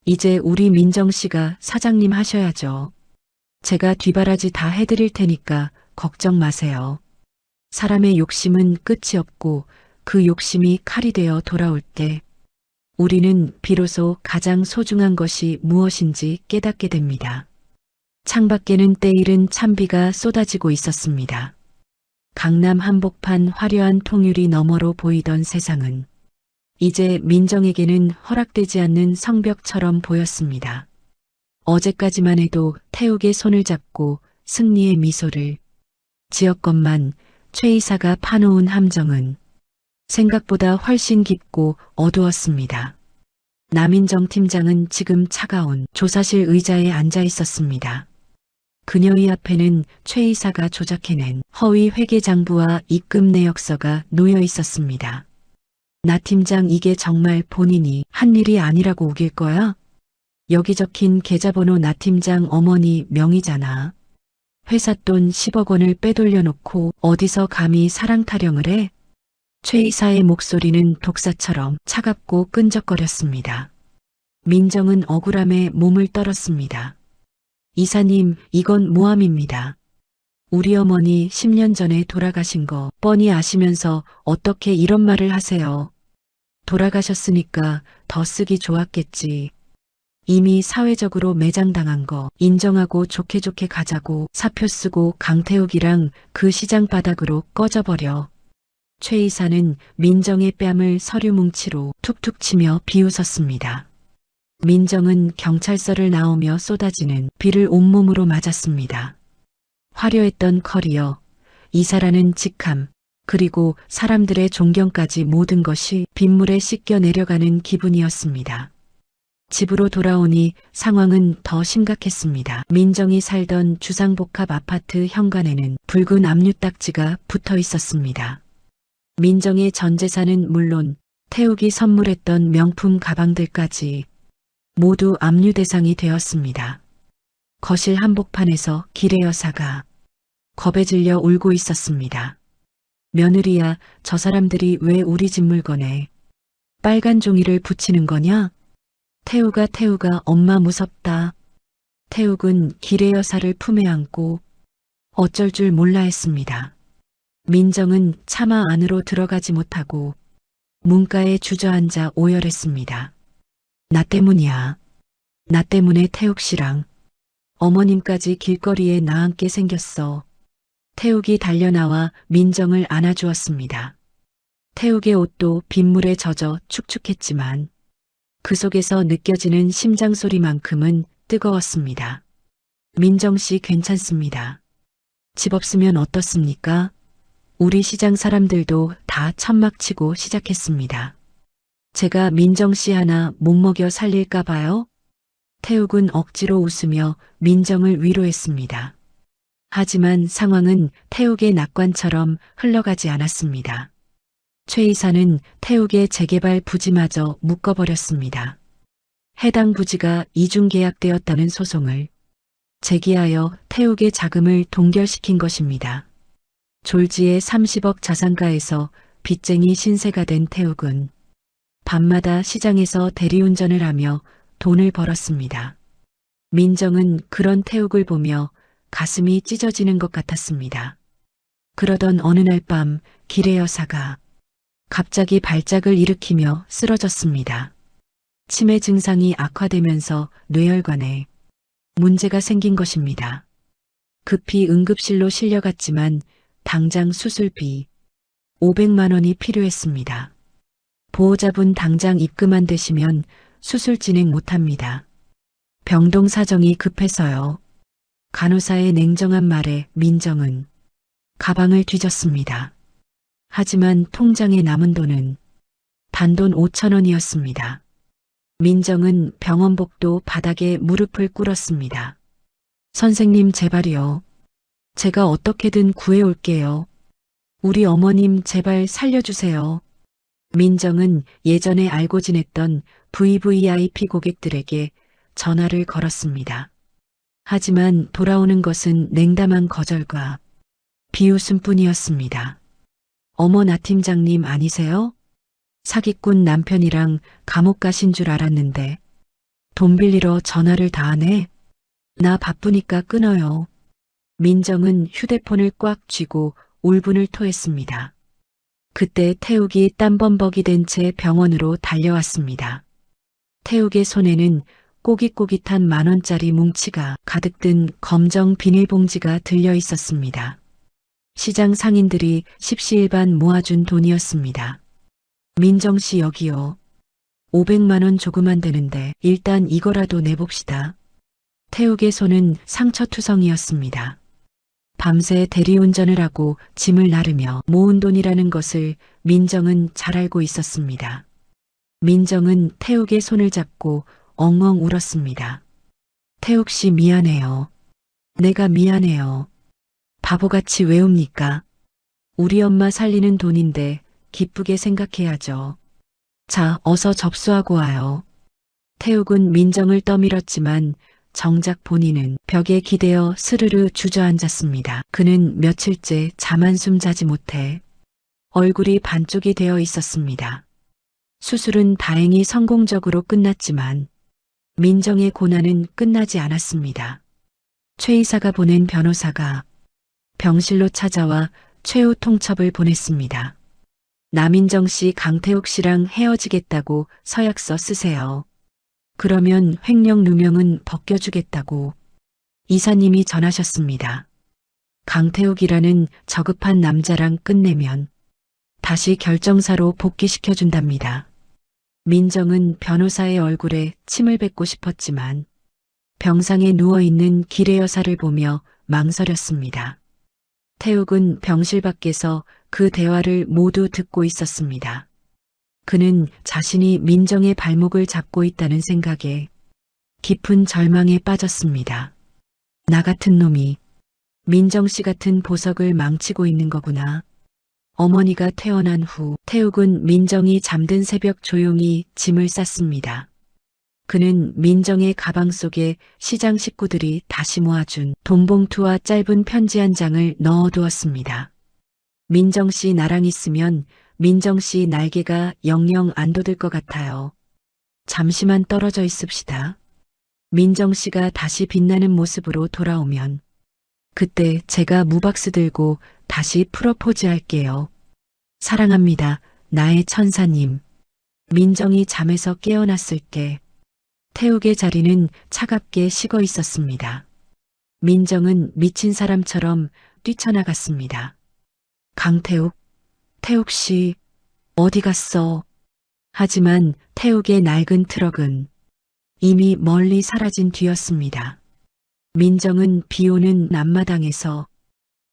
이제 우리 민정 씨가 사장님 하셔야죠. 제가 뒷바라지 다 해드릴 테니까 걱정 마세요. 사람의 욕심은 끝이 없고 그 욕심이 칼이 되어 돌아올 때 우리는 비로소 가장 소중한 것이 무엇인지 깨닫게 됩니다. 창밖에는 때이른 찬비가 쏟아지고 있었습니다. 강남 한복판 화려한 통유리 너머로 보이던 세상은 이제 민정에게는 허락되지 않는 성벽처럼 보였습니다. 어제까지만 해도 태욱의 손을 잡고 승리의 미소를 지었건만 최 이사가 파놓은 함정은 생각보다 훨씬 깊고 어두웠습니다. 남인정 팀장은 지금 차가운 조사실 의자에 앉아 있었습니다. 그녀의 앞에는 최 이사가 조작해낸 허위 회계장부와 입금 내역서가 놓여 있었습니다. 나 팀장, 이게 정말 본인이 한 일이 아니라고 우길 거야? 여기 적힌 계좌번호 나 팀장 어머니 명의잖아. 회사 돈 10억 원을 빼돌려 놓고 어디서 감히 사랑 타령을 해? 최 이사의 목소리는 독사처럼 차갑고 끈적거렸습니다. 민정은 억울함에 몸을 떨었습니다. 이사님, 이건 모함입니다. 우리 어머니 10년 전에 돌아가신 거 뻔히 아시면서 어떻게 이런 말을 하세요? 돌아가셨으니까 더 쓰기 좋았겠지. 이미 사회적으로 매장당한 거 인정하고 좋게 좋게 가자고 사표 쓰고 강태욱이랑 그 시장 바닥으로 꺼져버려. 최 이사는 민정의 뺨을 서류 뭉치로 툭툭 치며 비웃었습니다. 민정은 경찰서를 나오며 쏟아지는 비를 온몸으로 맞았습니다. 화려했던 커리어, 이사라는 직함, 그리고 사람들의 존경까지 모든 것이 빗물에 씻겨 내려가는 기분이었습니다. 집으로 돌아오니 상황은 더 심각했습니다. 민정이 살던 주상복합 아파트 현관에는 붉은 압류딱지가 붙어 있었습니다. 민정의 전 재산은 물론 태욱이 선물했던 명품 가방들까지 모두 압류 대상이 되었습니다. 거실 한복판에서 기래 여사가 겁에 질려 울고 있었습니다. 며느리야, 저 사람들이 왜 우리 집 물건에 빨간 종이를 붙이는 거냐? 태우가 엄마 무섭다. 태욱은 기래 여사를 품에 안고 어쩔 줄 몰라 했습니다. 민정은 차마 안으로 들어가지 못하고 문가에 주저앉아 오열했습니다. 나 때문이야. 나 때문에 태욱 씨랑 어머님까지 길거리에 나앉게 생겼어. 태욱이 달려나와 민정을 안아주었습니다. 태욱의 옷도 빗물에 젖어 축축했지만 그 속에서 느껴지는 심장 소리만큼은 뜨거웠습니다. 민정 씨 괜찮습니다. 집 없으면 어떻습니까? 우리 시장 사람들도 다 천막치고 시작했습니다. 제가 민정 씨 하나 못 먹여 살릴까 봐요? 태욱은 억지로 웃으며 민정을 위로했습니다. 하지만 상황은 태욱의 낙관처럼 흘러가지 않았습니다. 최 이사는 태욱의 재개발 부지마저 묶어버렸습니다. 해당 부지가 이중계약되었다는 소송을 제기하여 태욱의 자금을 동결시킨 것입니다. 졸지의 30억 자산가에서 빚쟁이 신세가 된 태욱은 밤마다 시장에서 대리운전을 하며 돈을 벌었습니다. 민정은 그런 태욱을 보며 가슴이 찢어지는 것 같았습니다. 그러던 어느 날 밤 길의 여사가 갑자기 발작을 일으키며 쓰러졌습니다. 치매 증상이 악화되면서 뇌혈관에 문제가 생긴 것입니다. 급히 응급실로 실려갔지만 당장 수술비 500만 원이 필요했습니다. 보호자분 당장 입금 안 되시면 수술 진행 못합니다. 병동 사정이 급해서요. 간호사의 냉정한 말에 민정은 가방을 뒤졌습니다. 하지만 통장에 남은 돈은 단돈 5천 원이었습니다. 민정은 병원복도 바닥에 무릎을 꿇었습니다. 선생님 제발이요. 제가 어떻게든 구해올게요. 우리 어머님 제발 살려주세요. 민정은 예전에 알고 지냈던 VVIP 고객들에게 전화를 걸었습니다. 하지만 돌아오는 것은 냉담한 거절과 비웃음뿐이었습니다. 어머 나 팀장님 아니세요? 사기꾼 남편이랑 감옥 가신 줄 알았는데 돈 빌리러 전화를 다 하네. 나 바쁘니까 끊어요. 민정은 휴대폰을 꽉 쥐고 울분을 토했습니다. 그때 태욱이 땀범벅이 된 채 병원으로 달려왔습니다. 태욱의 손에는 꼬깃꼬깃한 10,000원짜리 뭉치가 가득 든 검정 비닐봉지가 들려 있었습니다. 시장 상인들이 십시일반 모아준 돈이었습니다. 민정 씨 여기요. 500만 원 조금만 되는데 일단 이거라도 내봅시다. 태욱의 손은 상처투성이었습니다. 밤새 대리운전을 하고 짐을 나르며 모은 돈이라는 것을 민정은 잘 알고 있었습니다. 민정은 태욱의 손을 잡고 엉엉 울었습니다. 태욱 씨 미안해요. 내가 미안해요. 바보같이 왜 웁니까? 우리 엄마 살리는 돈인데 기쁘게 생각해야죠. 자, 어서 접수하고 와요. 태욱은 민정을 떠밀었지만 정작 본인은 벽에 기대어 스르르 주저앉았습니다. 그는 며칠째 잠 한숨 자지 못해 얼굴이 반쪽이 되어 있었습니다. 수술은 다행히 성공적으로 끝났지만 민정의 고난은 끝나지 않았습니다. 최 이사가 보낸 변호사가 병실로 찾아와 최후 통첩을 보냈습니다. 남인정 씨, 강태욱 씨랑 헤어지겠다고 서약서 쓰세요. 그러면 횡령 누명은 벗겨주겠다고 이사님이 전하셨습니다. 강태욱이라는 저급한 남자랑 끝내면 다시 결정사로 복귀시켜준답니다. 민정은 변호사의 얼굴에 침을 뱉고 싶었지만 병상에 누워있는 길의 여사를 보며 망설였습니다. 태욱은 병실 밖에서 그 대화를 모두 듣고 있었습니다. 그는 자신이 민정의 발목을 잡고 있다는 생각에 깊은 절망에 빠졌습니다. 나 같은 놈이 민정 씨 같은 보석을 망치고 있는 거구나. 어머니가 퇴원한 후 태욱은 민정이 잠든 새벽 조용히 짐을 쌌습니다. 그는 민정의 가방 속에 시장 식구들이 다시 모아준 돈봉투와 짧은 편지 한 장을 넣어두었습니다. 민정 씨 나랑 있으면 민정 씨 날개가 영영 안 돋을 것 같아요. 잠시만 떨어져 있읍시다. 민정 씨가 다시 빛나는 모습으로 돌아오면 그때 제가 무박스 들고 다시 프로포즈 할게요. 사랑합니다. 나의 천사님. 민정이 잠에서 깨어났을 때 태욱의 자리는 차갑게 식어 있었습니다. 민정은 미친 사람처럼 뛰쳐나갔습니다. 강태욱, 태욱 씨, 어디 갔어? 하지만 태욱의 낡은 트럭은 이미 멀리 사라진 뒤였습니다. 민정은 비오는 앞마당에서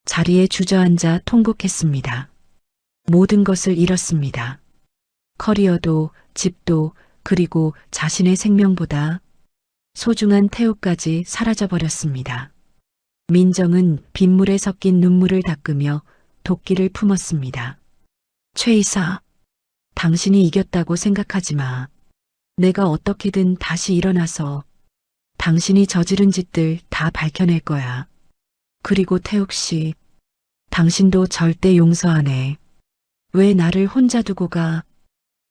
자리에 주저앉아 통곡했습니다. 모든 것을 잃었습니다. 커리어도, 집도, 그리고 자신의 생명보다 소중한 태우까지 사라져버렸습니다. 민정은 빗물에 섞인 눈물을 닦으며 도끼를 품었습니다. 최 이사, 당신이 이겼다고 생각하지 마. 내가 어떻게든 다시 일어나서 당신이 저지른 짓들 다 밝혀낼 거야. 그리고 태욱 씨, 당신도 절대 용서 안 해. 왜 나를 혼자 두고 가?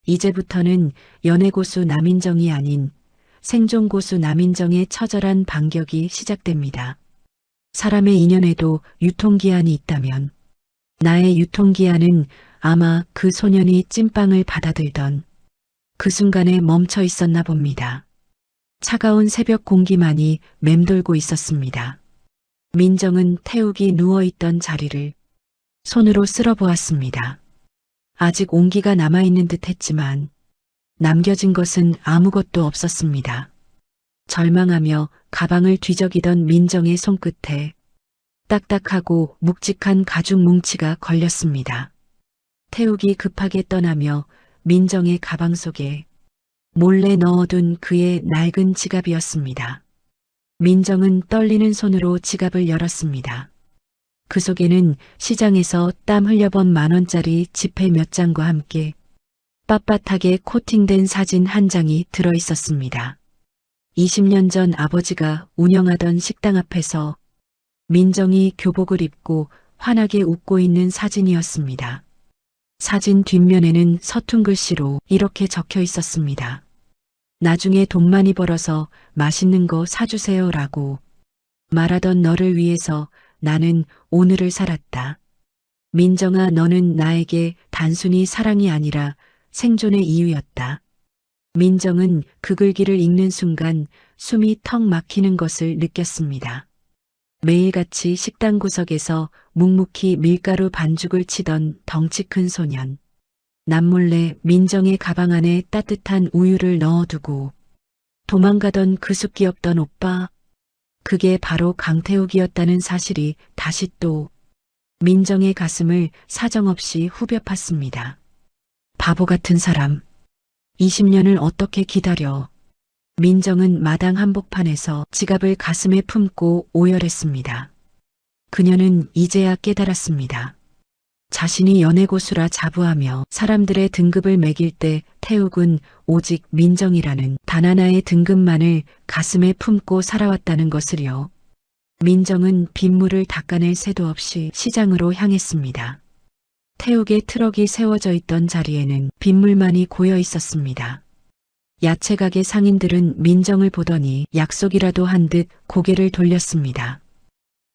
이제부터는 연애고수 남인정이 아닌 생존고수 남인정의 처절한 반격이 시작됩니다. 사람의 인연에도 유통기한이 있다면 나의 유통기한은 아마 그 소년이 찐빵을 받아들던 그 순간에 멈춰 있었나 봅니다. 차가운 새벽 공기만이 맴돌고 있었습니다. 민정은 태욱이 누워있던 자리를 손으로 쓸어보았습니다. 아직 온기가 남아있는 듯 했지만 남겨진 것은 아무것도 없었습니다. 절망하며 가방을 뒤적이던 민정의 손끝에 딱딱하고 묵직한 가죽 뭉치가 걸렸습니다. 태욱이 급하게 떠나며 민정의 가방 속에 몰래 넣어둔 그의 낡은 지갑이었습니다. 민정은 떨리는 손으로 지갑을 열었습니다. 그 속에는 시장에서 땀 흘려본 10,000원짜리 지폐 몇 장과 함께 빳빳하게 코팅된 사진 한 장이 들어 있었습니다. 20년 전 아버지가 운영하던 식당 앞에서 민정이 교복을 입고 환하게 웃고 있는 사진이었습니다. 사진 뒷면에는 서툰 글씨로 이렇게 적혀 있었습니다. 나중에 돈 많이 벌어서 맛있는 거 사주세요라고 말하던 너를 위해서 나는 오늘을 살았다. 민정아, 너는 나에게 단순히 사랑이 아니라 생존의 이유였다. 민정은 그 글귀를 읽는 순간 숨이 턱 막히는 것을 느꼈습니다. 매일같이 식당 구석에서 묵묵히 밀가루 반죽을 치던 덩치 큰 소년. 남몰래 민정의 가방 안에 따뜻한 우유를 넣어두고 도망가던 그 숲 귀엽던 오빠. 그게 바로 강태욱이었다는 사실이 다시 또 민정의 가슴을 사정없이 후벼 팠습니다. 바보 같은 사람. 20년을 어떻게 기다려. 민정은 마당 한복판에서 지갑을 가슴에 품고 오열했습니다. 그녀는 이제야 깨달았습니다. 자신이 연애고수라 자부하며 사람들의 등급을 매길 때 태욱은 오직 민정이라는 단 하나의 등급만을 가슴에 품고 살아왔다는 것을요. 민정은 빗물을 닦아낼 새도 없이 시장으로 향했습니다. 태욱의 트럭이 세워져 있던 자리에는 빗물만이 고여 있었습니다. 야채가게 상인들은 민정을 보더니 약속이라도 한 듯 고개를 돌렸습니다.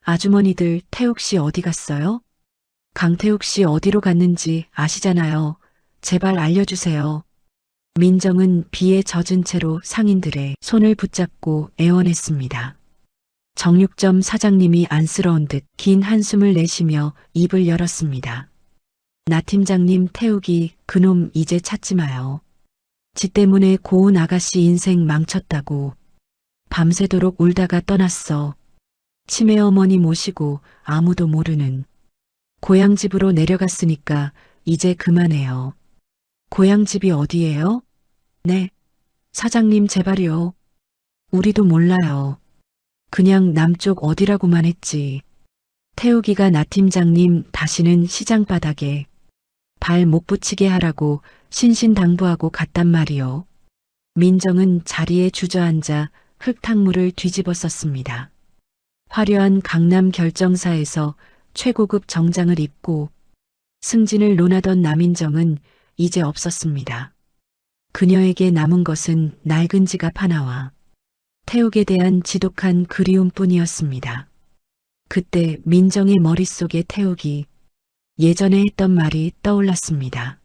아주머니들, 태욱 씨 어디 갔어요? 강태욱 씨 어디로 갔는지 아시잖아요. 제발 알려주세요. 민정은 비에 젖은 채로 상인들의 손을 붙잡고 애원했습니다. 정육점 사장님이 안쓰러운 듯 긴 한숨을 내쉬며 입을 열었습니다. 나 팀장님, 태욱이 그놈 이제 찾지 마요. 지 때문에 고운 아가씨 인생 망쳤다고 밤새도록 울다가 떠났어. 치매 어머니 모시고 아무도 모르는 고향집으로 내려갔으니까 이제 그만해요. 고향집이 어디예요? 네, 사장님 제발요. 우리도 몰라요. 그냥 남쪽 어디라고만 했지. 태욱이가 나 팀장님 다시는 시장 바닥에 발 못 붙이게 하라고 신신당부하고 갔단 말이요. 민정은 자리에 주저앉아 흙탕물을 뒤집어 썼습니다. 화려한 강남 결정사에서 최고급 정장을 입고 승진을 논하던 남인정은 이제 없었습니다. 그녀에게 남은 것은 낡은 지갑 하나와 태욱에 대한 지독한 그리움뿐이었습니다. 그때 민정의 머릿속에 태욱이 예전에 했던 말이 떠올랐습니다.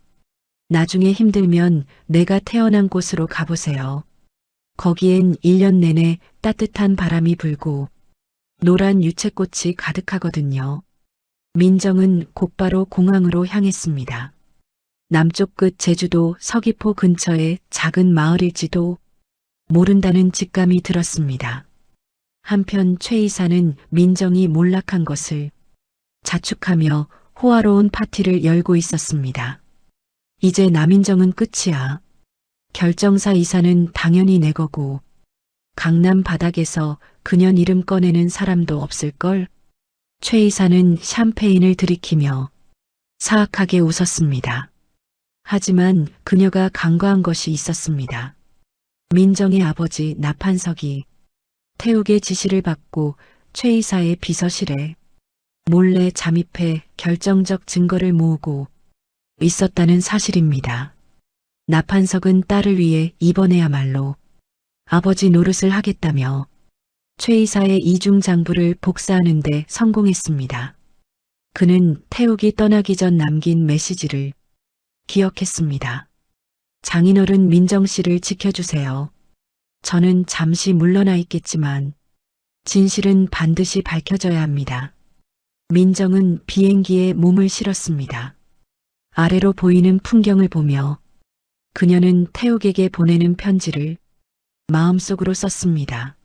나중에 힘들면 내가 태어난 곳으로 가보세요. 거기엔 1년 내내 따뜻한 바람이 불고 노란 유채꽃이 가득하거든요. 민정은 곧바로 공항으로 향했습니다. 남쪽 끝 제주도 서귀포 근처의 작은 마을일지도 모른다는 직감이 들었습니다. 한편 최 이사는 민정이 몰락한 것을 자축하며 호화로운 파티를 열고 있었습니다. 이제 남인정은 끝이야. 결정사 이사는 당연히 내 거고 강남 바닥에서 그년 이름 꺼내는 사람도 없을걸? 최 이사는 샴페인을 들이키며 사악하게 웃었습니다. 하지만 그녀가 간과한 것이 있었습니다. 민정의 아버지 나판석이 태욱의 지시를 받고 최 이사의 비서실에 몰래 잠입해 결정적 증거를 모으고 있었다는 사실입니다. 나판석은 딸을 위해 이번에야말로 아버지 노릇을 하겠다며 최 이사의 이중장부를 복사하는 데 성공했습니다. 그는 태욱이 떠나기 전 남긴 메시지를 기억했습니다. 장인어른 민정 씨를 지켜주세요. 저는 잠시 물러나 있겠지만 진실은 반드시 밝혀져야 합니다. 민정은 비행기에 몸을 실었습니다. 아래로 보이는 풍경을 보며 그녀는 태욱에게 보내는 편지를 마음속으로 썼습니다.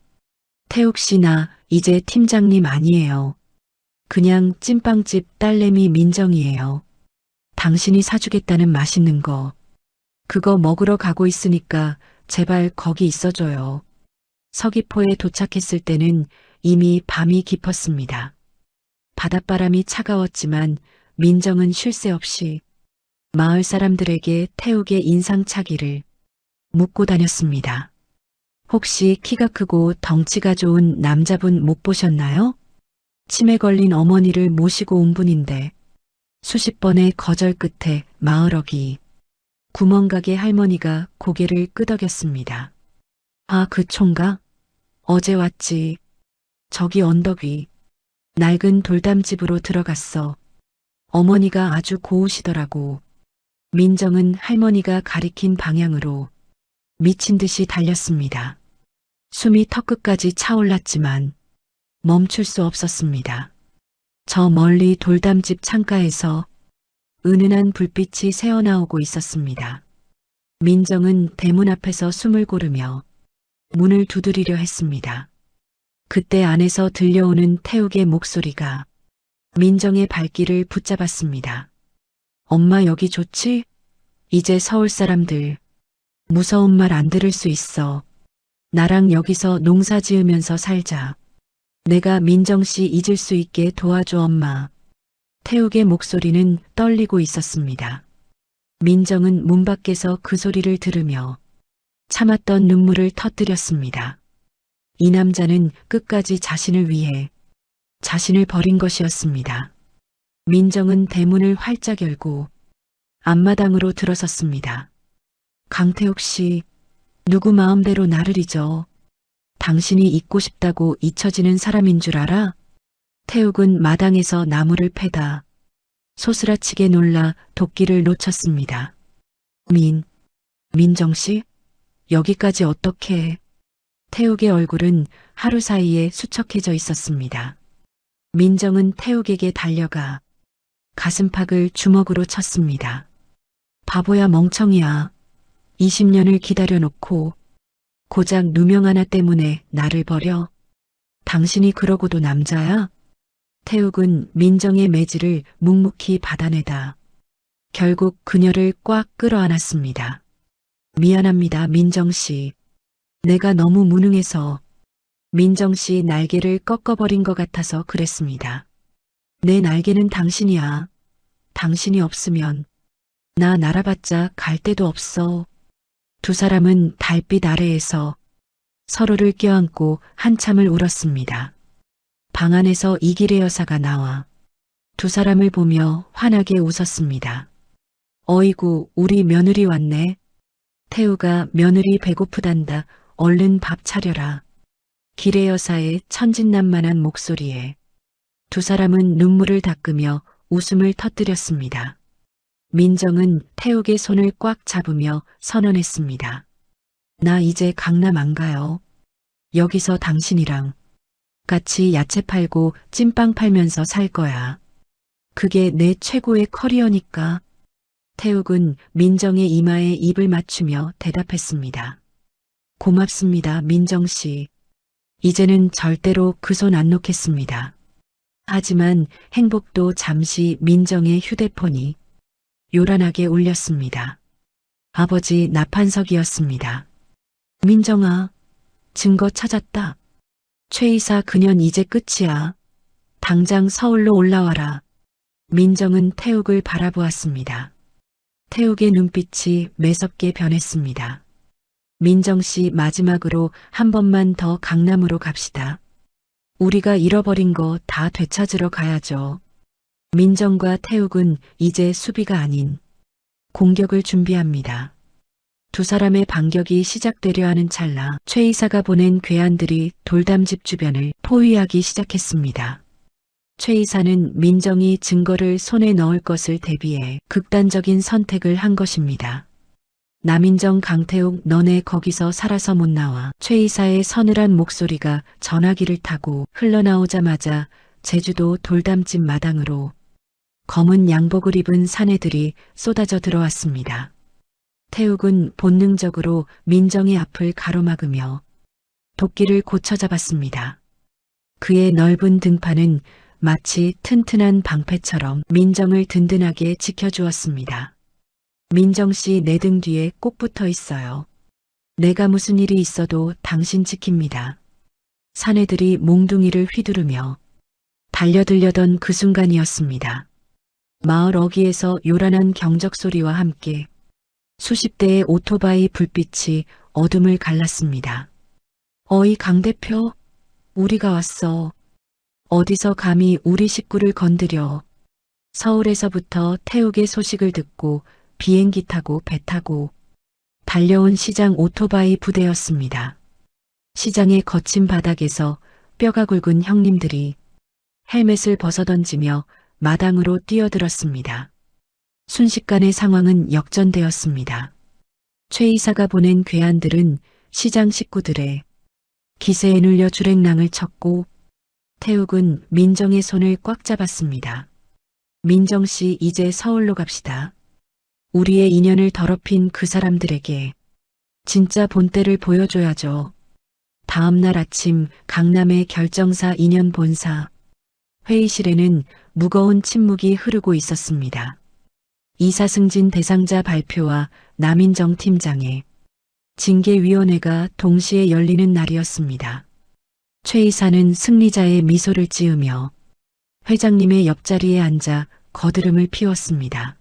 태욱 씨, 나 이제 팀장님 아니에요. 그냥 찐빵집 딸내미 민정이에요. 당신이 사주겠다는 맛있는 거, 그거 먹으러 가고 있으니까 제발 거기 있어줘요. 서귀포에 도착했을 때는 이미 밤이 깊었습니다. 바닷바람이 차가웠지만 민정은 쉴 새 없이 마을 사람들에게 태욱의 인상착의를 묻고 다녔습니다. 혹시 키가 크고 덩치가 좋은 남자분 못 보셨나요? 치매 걸린 어머니를 모시고 온 분인데 수십 번의 거절 끝에 마을어기 구멍가게 할머니가 고개를 끄덕였습니다. 아, 그 총각? 어제 왔지. 저기 언덕 위 낡은 돌담집으로 들어갔어. 어머니가 아주 고우시더라고. 민정은 할머니가 가리킨 방향으로 미친 듯이 달렸습니다. 숨이 턱끝까지 차올랐지만 멈출 수 없었습니다. 저 멀리 돌담집 창가에서 은은한 불빛이 새어나오고 있었습니다. 민정은 대문 앞에서 숨을 고르며 문을 두드리려 했습니다. 그때 안에서 들려오는 태욱의 목소리가 민정의 발길을 붙잡았습니다. 엄마 여기 좋지? 이제 서울 사람들 무서운 말 안 들을 수 있어. 나랑 여기서 농사 지으면서 살자. 내가 민정 씨 잊을 수 있게 도와줘 엄마. 태욱의 목소리는 떨리고 있었습니다. 민정은 문 밖에서 그 소리를 들으며 참았던 눈물을 터뜨렸습니다. 이 남자는 끝까지 자신을 위해 자신을 버린 것이었습니다. 민정은 대문을 활짝 열고 앞마당으로 들어섰습니다. 강태욱 씨, 누구 마음대로 나를 잊어. 당신이 잊고 싶다고 잊혀지는 사람인 줄 알아? 태욱은 마당에서 나무를 패다 소스라치게 놀라 도끼를 놓쳤습니다. 민정 씨? 여기까지 어떻게 해? 태욱의 얼굴은 하루 사이에 수척해져 있었습니다. 민정은 태욱에게 달려가 가슴팍을 주먹으로 쳤습니다. 바보야 멍청이야. 20년을 기다려놓고 고작 누명 하나 때문에 나를 버려? 당신이 그러고도 남자야? 태욱은 민정의 매질을 묵묵히 받아내다 결국 그녀를 꽉 끌어안았습니다. 미안합니다, 민정 씨. 내가 너무 무능해서 민정 씨 날개를 꺾어버린 것 같아서 그랬습니다. 내 날개는 당신이야. 당신이 없으면 나 날아봤자 갈 데도 없어. 두 사람은 달빛 아래에서 서로를 껴안고 한참을 울었습니다. 방 안에서 이길의 여사가 나와 두 사람을 보며 환하게 웃었습니다. 어이구, 우리 며느리 왔네. 태우가 며느리 배고프단다. 얼른 밥 차려라. 길의 여사의 천진난만한 목소리에 두 사람은 눈물을 닦으며 웃음을 터뜨렸습니다. 민정은 태욱의 손을 꽉 잡으며 선언했습니다. 나 이제 강남 안 가요. 여기서 당신이랑 같이 야채 팔고 찐빵 팔면서 살 거야. 그게 내 최고의 커리어니까. 태욱은 민정의 이마에 입을 맞추며 대답했습니다. 고맙습니다, 민정 씨. 이제는 절대로 그 손 안 놓겠습니다. 하지만 행복도 잠시 민정의 휴대폰이 요란하게 울렸습니다. 아버지 나판석이었습니다. 민정아, 증거 찾았다. 최 이사 그년 이제 끝이야. 당장 서울로 올라와라. 민정은 태욱을 바라보았습니다. 태욱의 눈빛이 매섭게 변했습니다. 민정 씨, 마지막으로 한 번만 더 강남으로 갑시다. 우리가 잃어버린 거 다 되찾으러 가야죠. 민정과 태욱은 이제 수비가 아닌 공격을 준비합니다. 두 사람의 반격이 시작되려 하는 찰나 최 이사가 보낸 괴한들이 돌담집 주변을 포위하기 시작했습니다. 최 이사는 민정이 증거를 손에 넣을 것을 대비해 극단적인 선택을 한 것입니다. 남인정, 강태욱, 너네 거기서 살아서 못 나와. 최 이사의 서늘한 목소리가 전화기를 타고 흘러나오자마자 제주도 돌담집 마당으로 검은 양복을 입은 사내들이 쏟아져 들어왔습니다. 태욱은 본능적으로 민정의 앞을 가로막으며 도끼를 고쳐 잡았습니다. 그의 넓은 등판은 마치 튼튼한 방패처럼 민정을 든든하게 지켜주었습니다. 민정 씨, 내 등 뒤에 꼭 붙어 있어요. 내가 무슨 일이 있어도 당신 지킵니다. 사내들이 몽둥이를 휘두르며 달려들려던 그 순간이었습니다. 마을 어귀에서 요란한 경적 소리와 함께 수십 대의 오토바이 불빛이 어둠을 갈랐습니다. 어이 강 대표, 우리가 왔어. 어디서 감히 우리 식구를 건드려. 서울에서부터 태욱의 소식을 듣고 비행기 타고 배 타고 달려온 시장 오토바이 부대였습니다. 시장의 거친 바닥에서 뼈가 굵은 형님들이 헬멧을 벗어던지며 마당으로 뛰어들었습니다. 순식간에 상황은 역전되었습니다. 최 이사가 보낸 괴한들은 시장 식구들의 기세에 눌려 주랭랑을 쳤고 태욱은 민정의 손을 꽉 잡았습니다. 민정 씨, 이제 서울로 갑시다. 우리의 인연을 더럽힌 그 사람들에게 진짜 본때를 보여줘야죠. 다음 날 아침 강남의 결정사 인연 본사 회의실에는 무거운 침묵이 흐르고 있었습니다. 이사 승진 대상자 발표와 남인정 팀장의 징계위원회가 동시에 열리는 날이었습니다. 최 이사는 승리자의 미소를 지으며 회장님의 옆자리에 앉아 거드름을 피웠습니다.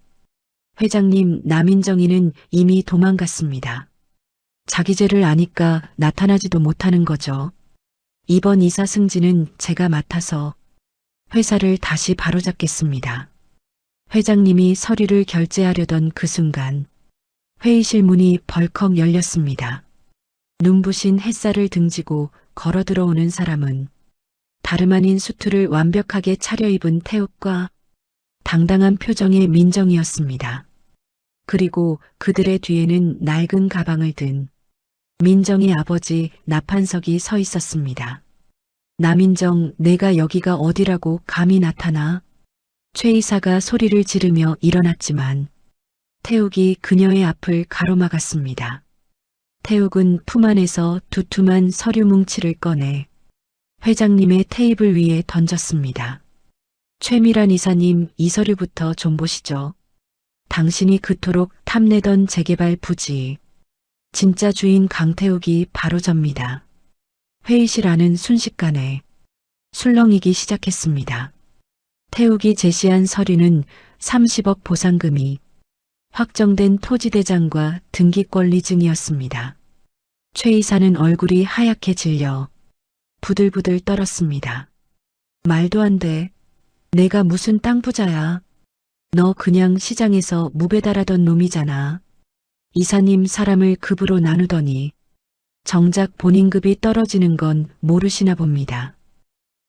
회장님, 남인정이는 이미 도망갔습니다. 자기 죄를 아니까 나타나지도 못하는 거죠. 이번 이사 승진은 제가 맡아서 회사를 다시 바로잡겠습니다. 회장님이 서류를 결제하려던 그 순간 회의실 문이 벌컥 열렸습니다. 눈부신 햇살을 등지고 걸어 들어오는 사람은 다름 아닌 수트를 완벽하게 차려입은 태욱과 당당한 표정의 민정이었습니다. 그리고 그들의 뒤에는 낡은 가방을 든 민정의 아버지 나판석이 서 있었습니다. 남인정, 내가 여기가 어디라고 감히 나타나? 최 이사가 소리를 지르며 일어났지만 태욱이 그녀의 앞을 가로막았습니다. 태욱은 품 안에서 두툼한 서류 뭉치를 꺼내 회장님의 테이블 위에 던졌습니다. 최미란 이사님, 이 서류부터 좀 보시죠. 당신이 그토록 탐내던 재개발 부지. 진짜 주인 강태욱이 바로 접니다. 회의실 안은 순식간에 술렁이기 시작했습니다. 태욱이 제시한 서류는 30억 보상금이 확정된 토지대장과 등기권리증이었습니다. 최 이사는 얼굴이 하얗게 질려 부들부들 떨었습니다. 말도 안 돼. 내가 무슨 땅 부자야. 너 그냥 시장에서 무배달하던 놈이잖아. 이사님, 사람을 급으로 나누더니 정작 본인 급이 떨어지는 건 모르시나 봅니다.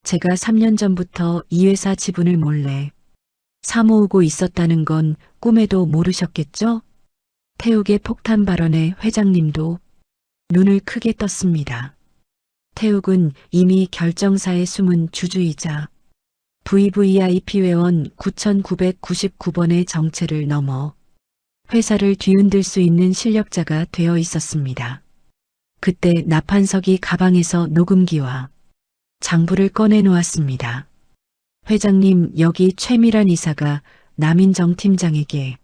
제가 3년 전부터 이 회사 지분을 몰래 사모으고 있었다는 건 꿈에도 모르셨겠죠? 태욱의 폭탄 발언에 회장님도 눈을 크게 떴습니다. 태욱은 이미 결정사에 숨은 주주이자 VVIP 회원 9,999번의 정체를 넘어 회사를 뒤흔들 수 있는 실력자가 되어 있었습니다. 그때 나판석이 가방에서 녹음기와 장부를 꺼내 놓았습니다. 회장님, 여기 최미란 이사가 남인정 팀장에게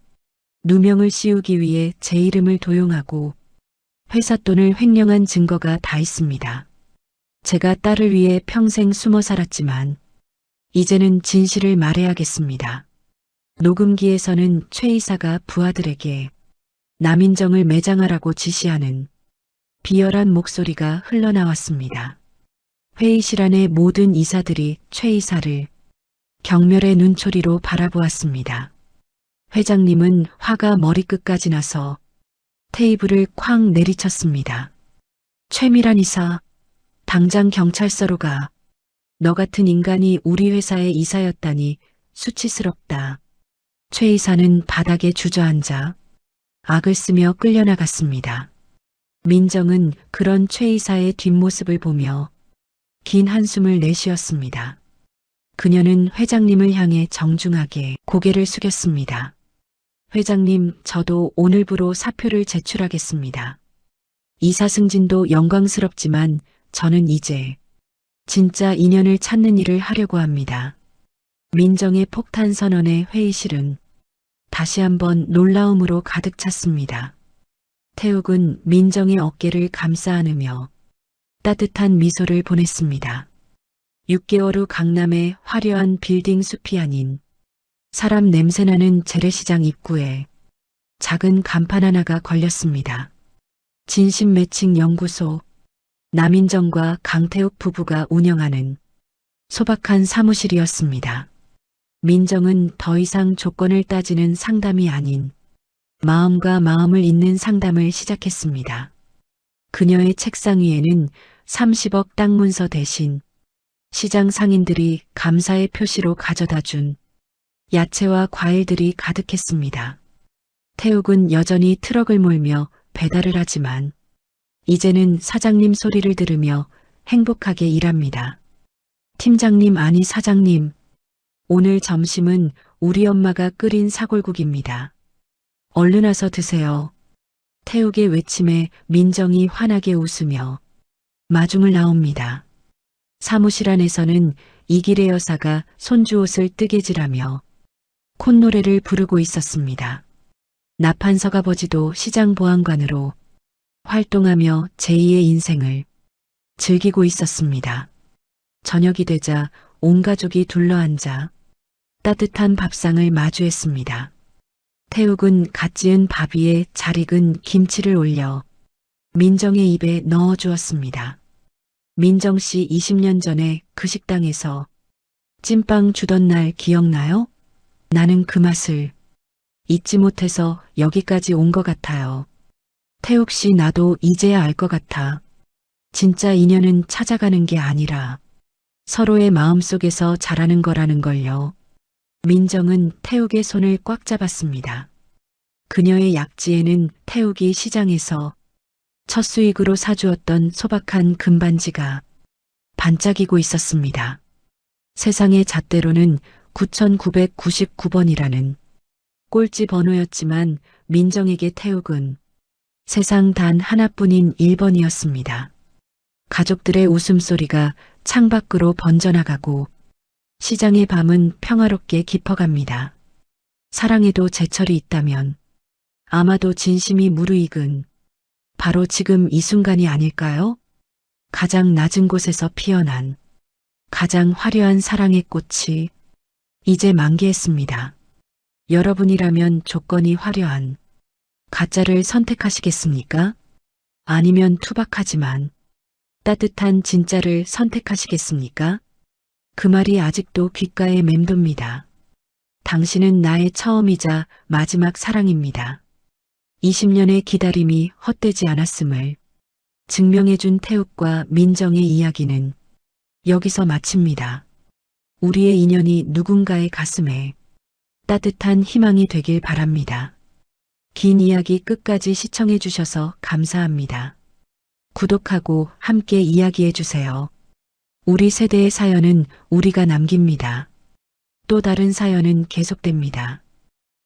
누명을 씌우기 위해 제 이름을 도용하고 회사 돈을 횡령한 증거가 다 있습니다. 제가 딸을 위해 평생 숨어 살았지만 이제는 진실을 말해야겠습니다. 녹음기에서는 최 이사가 부하들에게 남인정을 매장하라고 지시하는 비열한 목소리가 흘러나왔습니다. 회의실 안의 모든 이사들이 최 이사를 경멸의 눈초리로 바라보았습니다. 회장님은 화가 머리끝까지 나서 테이블을 쾅 내리쳤습니다. 최미란 이사, 당장 경찰서로 가. 너 같은 인간이 우리 회사의 이사였다니 수치스럽다. 최 이사는 바닥에 주저앉아 악을 쓰며 끌려나갔습니다. 민정은 그런 최 이사의 뒷모습을 보며 긴 한숨을 내쉬었습니다. 그녀는 회장님을 향해 정중하게 고개를 숙였습니다. 회장님, 저도 오늘부로 사표를 제출하겠습니다. 이사 승진도 영광스럽지만 저는 이제 진짜 인연을 찾는 일을 하려고 합니다. 민정의 폭탄 선언에 회의실은 다시 한번 놀라움으로 가득 찼습니다. 태욱은 민정의 어깨를 감싸 안으며 따뜻한 미소를 보냈습니다. 6개월 후 강남의 화려한 빌딩 숲이 아닌 사람 냄새나는 재래시장 입구에 작은 간판 하나가 걸렸습니다. 진심 매칭 연구소, 남인정과 강태욱 부부가 운영하는 소박한 사무실이었습니다. 민정은 더 이상 조건을 따지는 상담이 아닌 마음과 마음을 잇는 상담을 시작했습니다. 그녀의 책상 위에는 30억 땅 문서 대신 시장 상인들이 감사의 표시로 가져다 준 야채와 과일들이 가득했습니다. 태욱은 여전히 트럭을 몰며 배달을 하지만 이제는 사장님 소리를 들으며 행복하게 일합니다. 팀장님, 아니 사장님, 오늘 점심은 우리 엄마가 끓인 사골국입니다. 얼른 와서 드세요. 태욱의 외침에 민정이 환하게 웃으며 마중을 나옵니다. 사무실 안에서는 이길의 여사가 손주 옷을 뜨개질하며 콧노래를 부르고 있었습니다. 나판석 아버지도 시장 보안관으로 활동하며 제2의 인생을 즐기고 있었습니다. 저녁이 되자 온 가족이 둘러앉아 따뜻한 밥상을 마주했습니다. 태욱은 갓 지은 밥 위에 잘 익은 김치를 올려 민정의 입에 넣어 주었습니다. 민정 씨, 20년 전에 그 식당에서 찐빵 주던 날 기억나요? 나는 그 맛을 잊지 못해서 여기까지 온 것 같아요. 태욱 씨, 나도 이제야 알 것 같아. 진짜 인연은 찾아가는 게 아니라 서로의 마음속에서 자라는 거라는 걸요. 민정은 태욱의 손을 꽉 잡았습니다. 그녀의 약지에는 태욱이 시장에서 첫 수익으로 사주었던 소박한 금반지가 반짝이고 있었습니다. 세상의 잣대로는 9999번이라는 꼴찌 번호였지만 민정에게 태욱은 세상 단 하나뿐인 1번이었습니다. 가족들의 웃음소리가 창밖으로 번져나가고 시장의 밤은 평화롭게 깊어갑니다. 사랑에도 제철이 있다면 아마도 진심이 무르익은 바로 지금 이 순간이 아닐까요? 가장 낮은 곳에서 피어난 가장 화려한 사랑의 꽃이 이제 만개했습니다. 여러분이라면 조건이 화려한 가짜를 선택하시겠습니까? 아니면 투박하지만 따뜻한 진짜를 선택하시겠습니까? 그 말이 아직도 귓가에 맴돕니다. 당신은 나의 처음이자 마지막 사랑입니다. 20년의 기다림이 헛되지 않았음을 증명해준 태욱과 민정의 이야기는 여기서 마칩니다. 우리의 인연이 누군가의 가슴에 따뜻한 희망이 되길 바랍니다. 긴 이야기 끝까지 시청해 주셔서 감사합니다. 구독하고 함께 이야기해 주세요. 우리 세대의 사연은 우리가 남깁니다. 또 다른 사연은 계속됩니다.